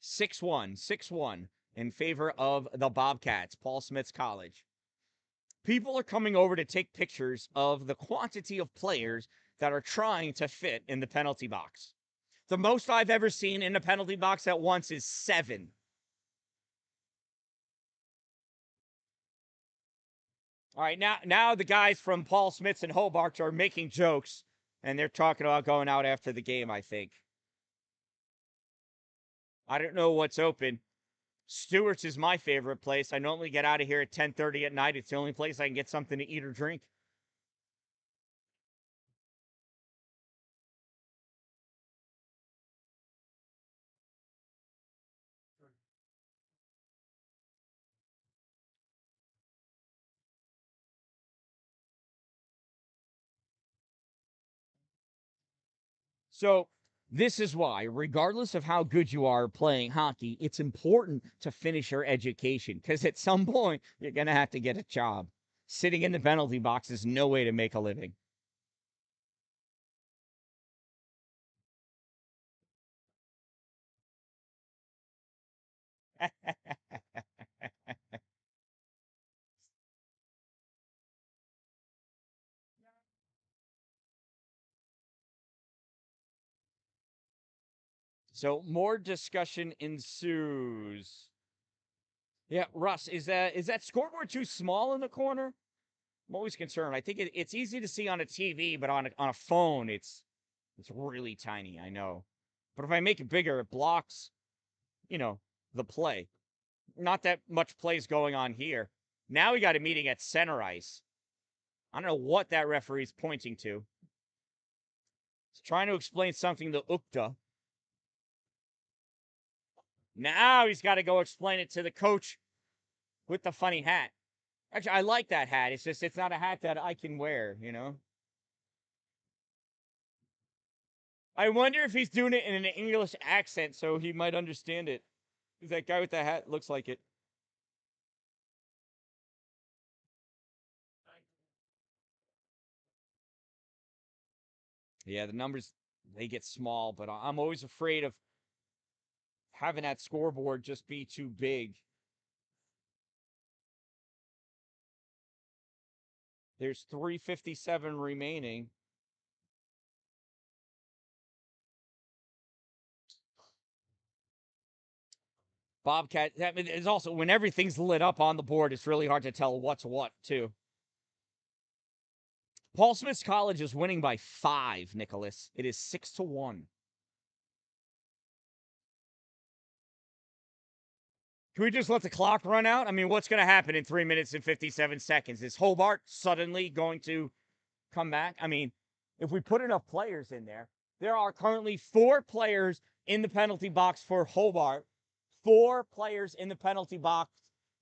6-1. 6-1 in favor of the Bobcats, Paul Smith's College. People are coming over to take pictures of the quantity of players that are trying to fit in the penalty box. The most I've ever seen in a penalty box at once is 7. All right, now the guys from Paul Smith's and Hobart are making jokes, and they're talking about going out after the game, I think. I don't know what's open. Stewart's is my favorite place. I normally get out of here at 10:30 at night. It's the only place I can get something to eat or drink. So this is why, regardless of how good you are playing hockey, it's important to finish your education because at some point you're going to have to get a job. Sitting in the penalty box is no way to make a living. So more discussion ensues. Yeah, Russ, is that scoreboard too small in the corner? I'm always concerned. I think it's easy to see on a TV, but on a phone, it's really tiny. I know, but if I make it bigger, it blocks, you know, the play. Not that much plays going on here. Now we got a meeting at center ice. I don't know what that referee's pointing to. He's trying to explain something to Ukta. Now he's got to go explain it to the coach with the funny hat. Actually, I like that hat. It's just it's not a hat that I can wear, you know? I wonder if he's doing it in an English accent so he might understand it. That guy with the hat looks like it. Yeah, the numbers they get small, but I'm always afraid of having that scoreboard just be too big. There's 3:57 remaining. Bobcat. I mean, it's also when everything's lit up on the board, it's really hard to tell what's what, too. Paul Smith's College is winning by 5, Nicholas. It is 6-1. Can we just let the clock run out? I mean, what's going to happen in 3 minutes and 57 seconds? Is Hobart suddenly going to come back? I mean, if we put enough players in there, there are currently 4 players in the penalty box for Hobart, 4 players in the penalty box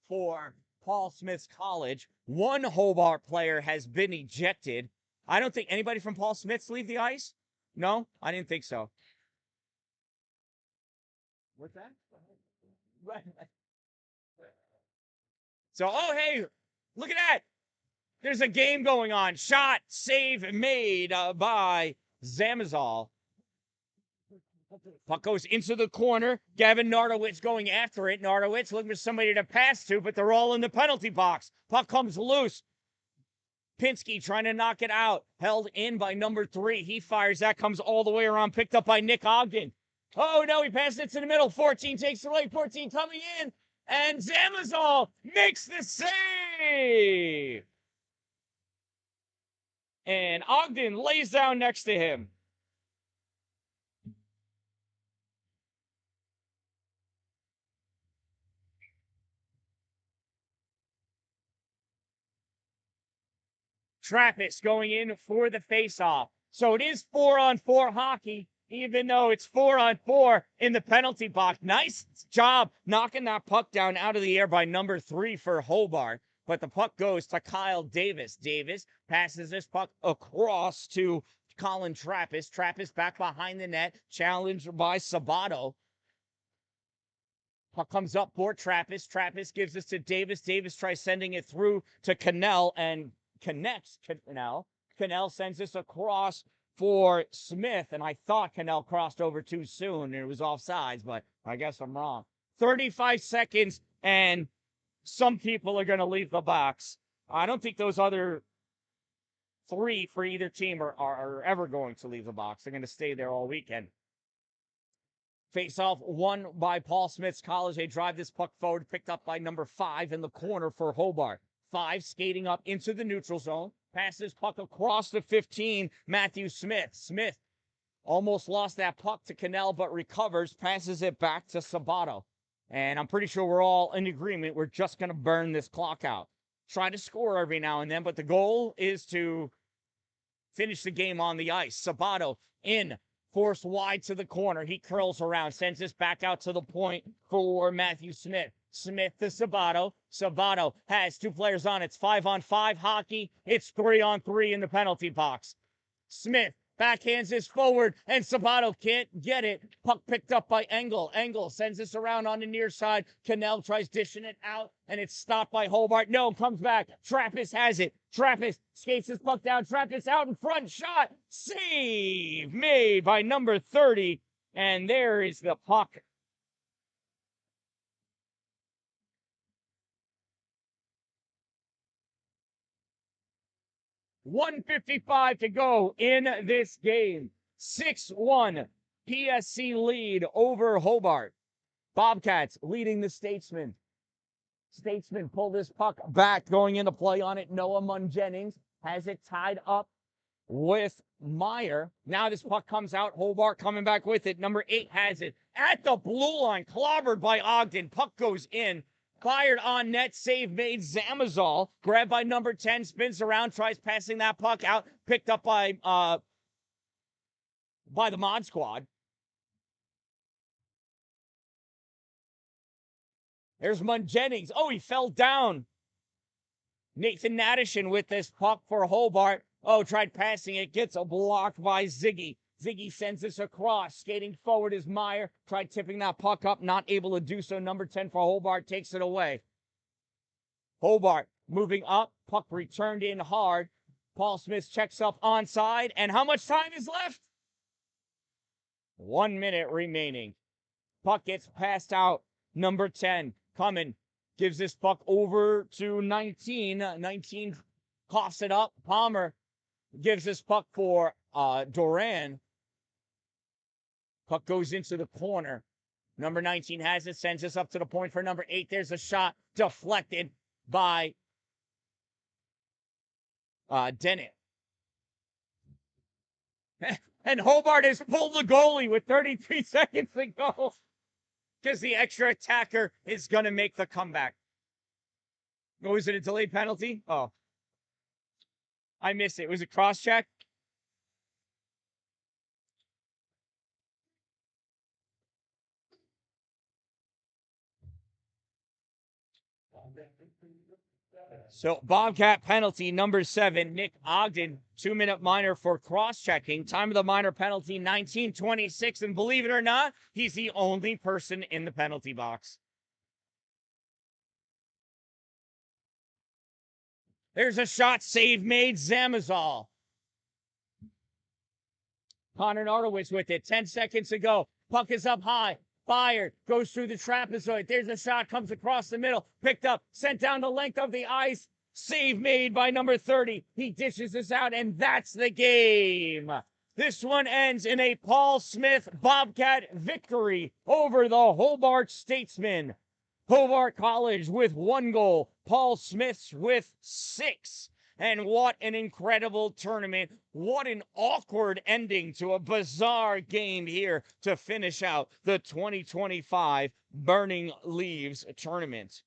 for Paul Smith's College. 1 Hobart player has been ejected. I don't think anybody from Paul Smith's leave the ice. No, I didn't think so. What's that? So, oh, hey, look at that. There's a game going on. Shot, save made by Zamazal. Puck goes into the corner. Gavin Nardowitz going after it. Nardowitz looking for somebody to pass to, but they're all in the penalty box. Puck comes loose. Pinsky trying to knock it out. Held in by number 3. He fires. That comes all the way around. Picked up by Nick Ogden. Oh, no, he passed it to the middle. 14 takes it away. 14 coming in. And Zamazal makes the save. And Ogden lays down next to him. Trappist going in for the faceoff. So it is 4-on-4 hockey, even though it's 4-on-4 in the penalty box. Nice job knocking that puck down out of the air by number 3 for Hobart. But the puck goes to Kyle Davis. Davis passes this puck across to Colin Trappist. Trappist back behind the net, challenged by Sabato. Puck comes up for Trappist. Trappist gives this to Davis. Davis tries sending it through to Cannell and connects Cannell. Cannell sends this across for Smith, and I thought Cannell crossed over too soon and it was offsides, but I guess I'm wrong. 35 seconds, and some people are going to leave the box. I don't think those other 3 for either team are ever going to leave the box. They're going to stay there all weekend. Face-off won by Paul Smith's College. They drive this puck forward, picked up by number 5 in the corner for Hobart. 5 skating up into the neutral zone. Passes puck across the 15. Matthew Smith. Smith almost lost that puck to Cannell, but recovers. Passes it back to Sabato. And I'm pretty sure we're all in agreement. We're just going to burn this clock out. Try to score every now and then, but the goal is to finish the game on the ice. Sabato in, forced wide to the corner. He curls around, sends this back out to the point for Matthew Smith. Smith to Sabato. Sabato has 2 players on. It's 5-on-5 hockey. It's 3-on-3 in the penalty box. Smith backhands this forward, and Sabato can't get it. Puck picked up by Engel. Engel sends this around on the near side. Cannell tries dishing it out, and it's stopped by Hobart. No, comes back. Trappist has it. Trappist skates his puck down. Trappist out in front. Shot. Save made by number 30. And there is the puck. .155 to go in this game. 6-1 PSC lead over Hobart. Bobcats leading the Statesmen. Statesmen pull this puck back, going into play on it. Noah Munn-Jennings has it tied up with Meyer. Now this puck comes out. Hobart coming back with it. Number 8 has it at the blue line. Clobbered by Ogden. Puck goes in. Fired on net, save made. Zamazal, grabbed by number 10, spins around, tries passing that puck out, picked up by the Mod Squad. There's Munn-Jennings. Oh, he fell down. Nathan Nadishin with this puck for Hobart. Oh, tried passing it, gets blocked by Ziggy. Ziggy sends this across. Skating forward is Meyer. Tried tipping that puck up, not able to do so. Number 10 for Hobart takes it away. Hobart moving up. Puck returned in hard. Paul Smith checks up onside. And how much time is left? 1 minute remaining. Puck gets passed out. Number 10 coming. Gives this puck over to 19. 19 coughs it up. Palmer gives this puck for Duran. Puck goes into the corner. Number 19 has it, sends this up to the point for number 8. There's a shot deflected by Dennett. And Hobart has pulled the goalie with 33 seconds to go because the extra attacker is going to make the comeback. Oh, is it a delayed penalty? Oh, I missed it. Was it cross-check? So Bobcat penalty number 7, Nick Ogden, 2-minute minor for cross-checking. Time of the minor penalty, 19:26, and believe it or not, he's the only person in the penalty box. There's a shot, save made, Zamazal. Connor Nardowitz with it, 10 seconds to go. Puck is up high. Fired, goes through the trapezoid. There's a shot, comes across the middle, picked up, sent down the length of the ice. Save made by number 30. He dishes this out, and that's the game. This one ends in a Paul Smith Bobcat victory over the Hobart Statesmen. Hobart College with 1 goal, Paul Smith with 6. And what an incredible tournament. What an awkward ending to a bizarre game here to finish out the 2025 Burning Leaves tournament.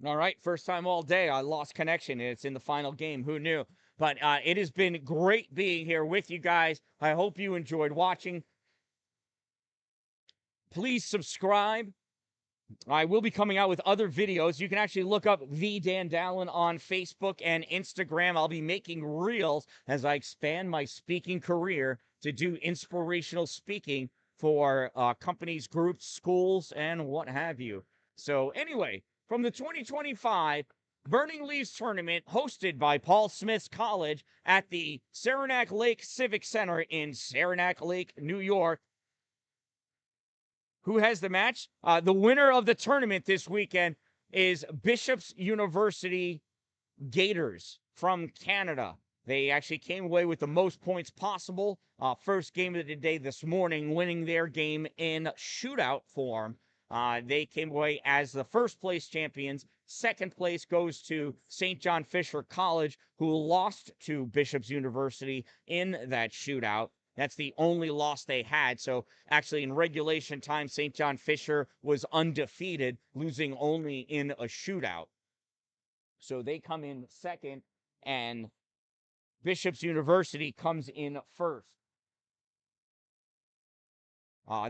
All right, first time all day. I lost connection, and it's in the final game. Who knew? But it has been great being here with you guys. I hope you enjoyed watching. Please subscribe. I will be coming out with other videos. You can actually look up the Dan-Dalin on Facebook and Instagram. I'll be making reels as I expand my speaking career to do inspirational speaking for companies, groups, schools, and what have you. So anyway, from the 2025 Burning Leaves tournament hosted by Paul Smith College at the Saranac Lake Civic Center in Saranac Lake, New York. Who has the match? The winner of the tournament this weekend is Bishop's University Gators from Canada. They actually came away with the most points possible. First game of the day this morning, winning their game in shootout form. They came away as the first place champions. Second place goes to St. John Fisher College, who lost to Bishop's University in that shootout. That's the only loss they had. So actually, in regulation time, St. John Fisher was undefeated, losing only in a shootout. So they come in second, and Bishop's University comes in first.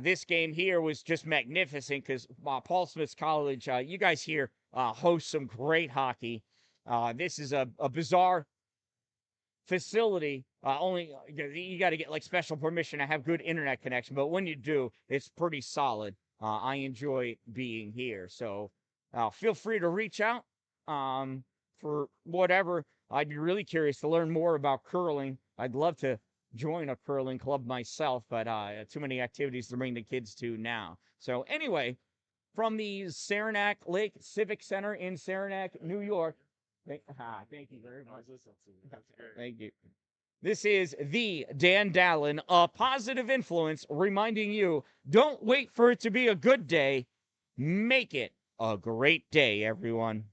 This game here was just magnificent because Paul Smith's College, you guys here host some great hockey. This is a bizarre facility. Only you got to get like special permission to have good internet connection, but when you do, it's pretty solid. I enjoy being here, so feel free to reach out for whatever. I'd be really curious to learn more about curling. I'd love to join a curling club myself, but too many activities to bring the kids to now. So anyway, from the Saranac Lake Civic Center in Saranac, New York. Thank you very much. Thank you. This is the Dan-Dalin, a positive influence, reminding you, don't wait for it to be a good day. Make it a great day, everyone.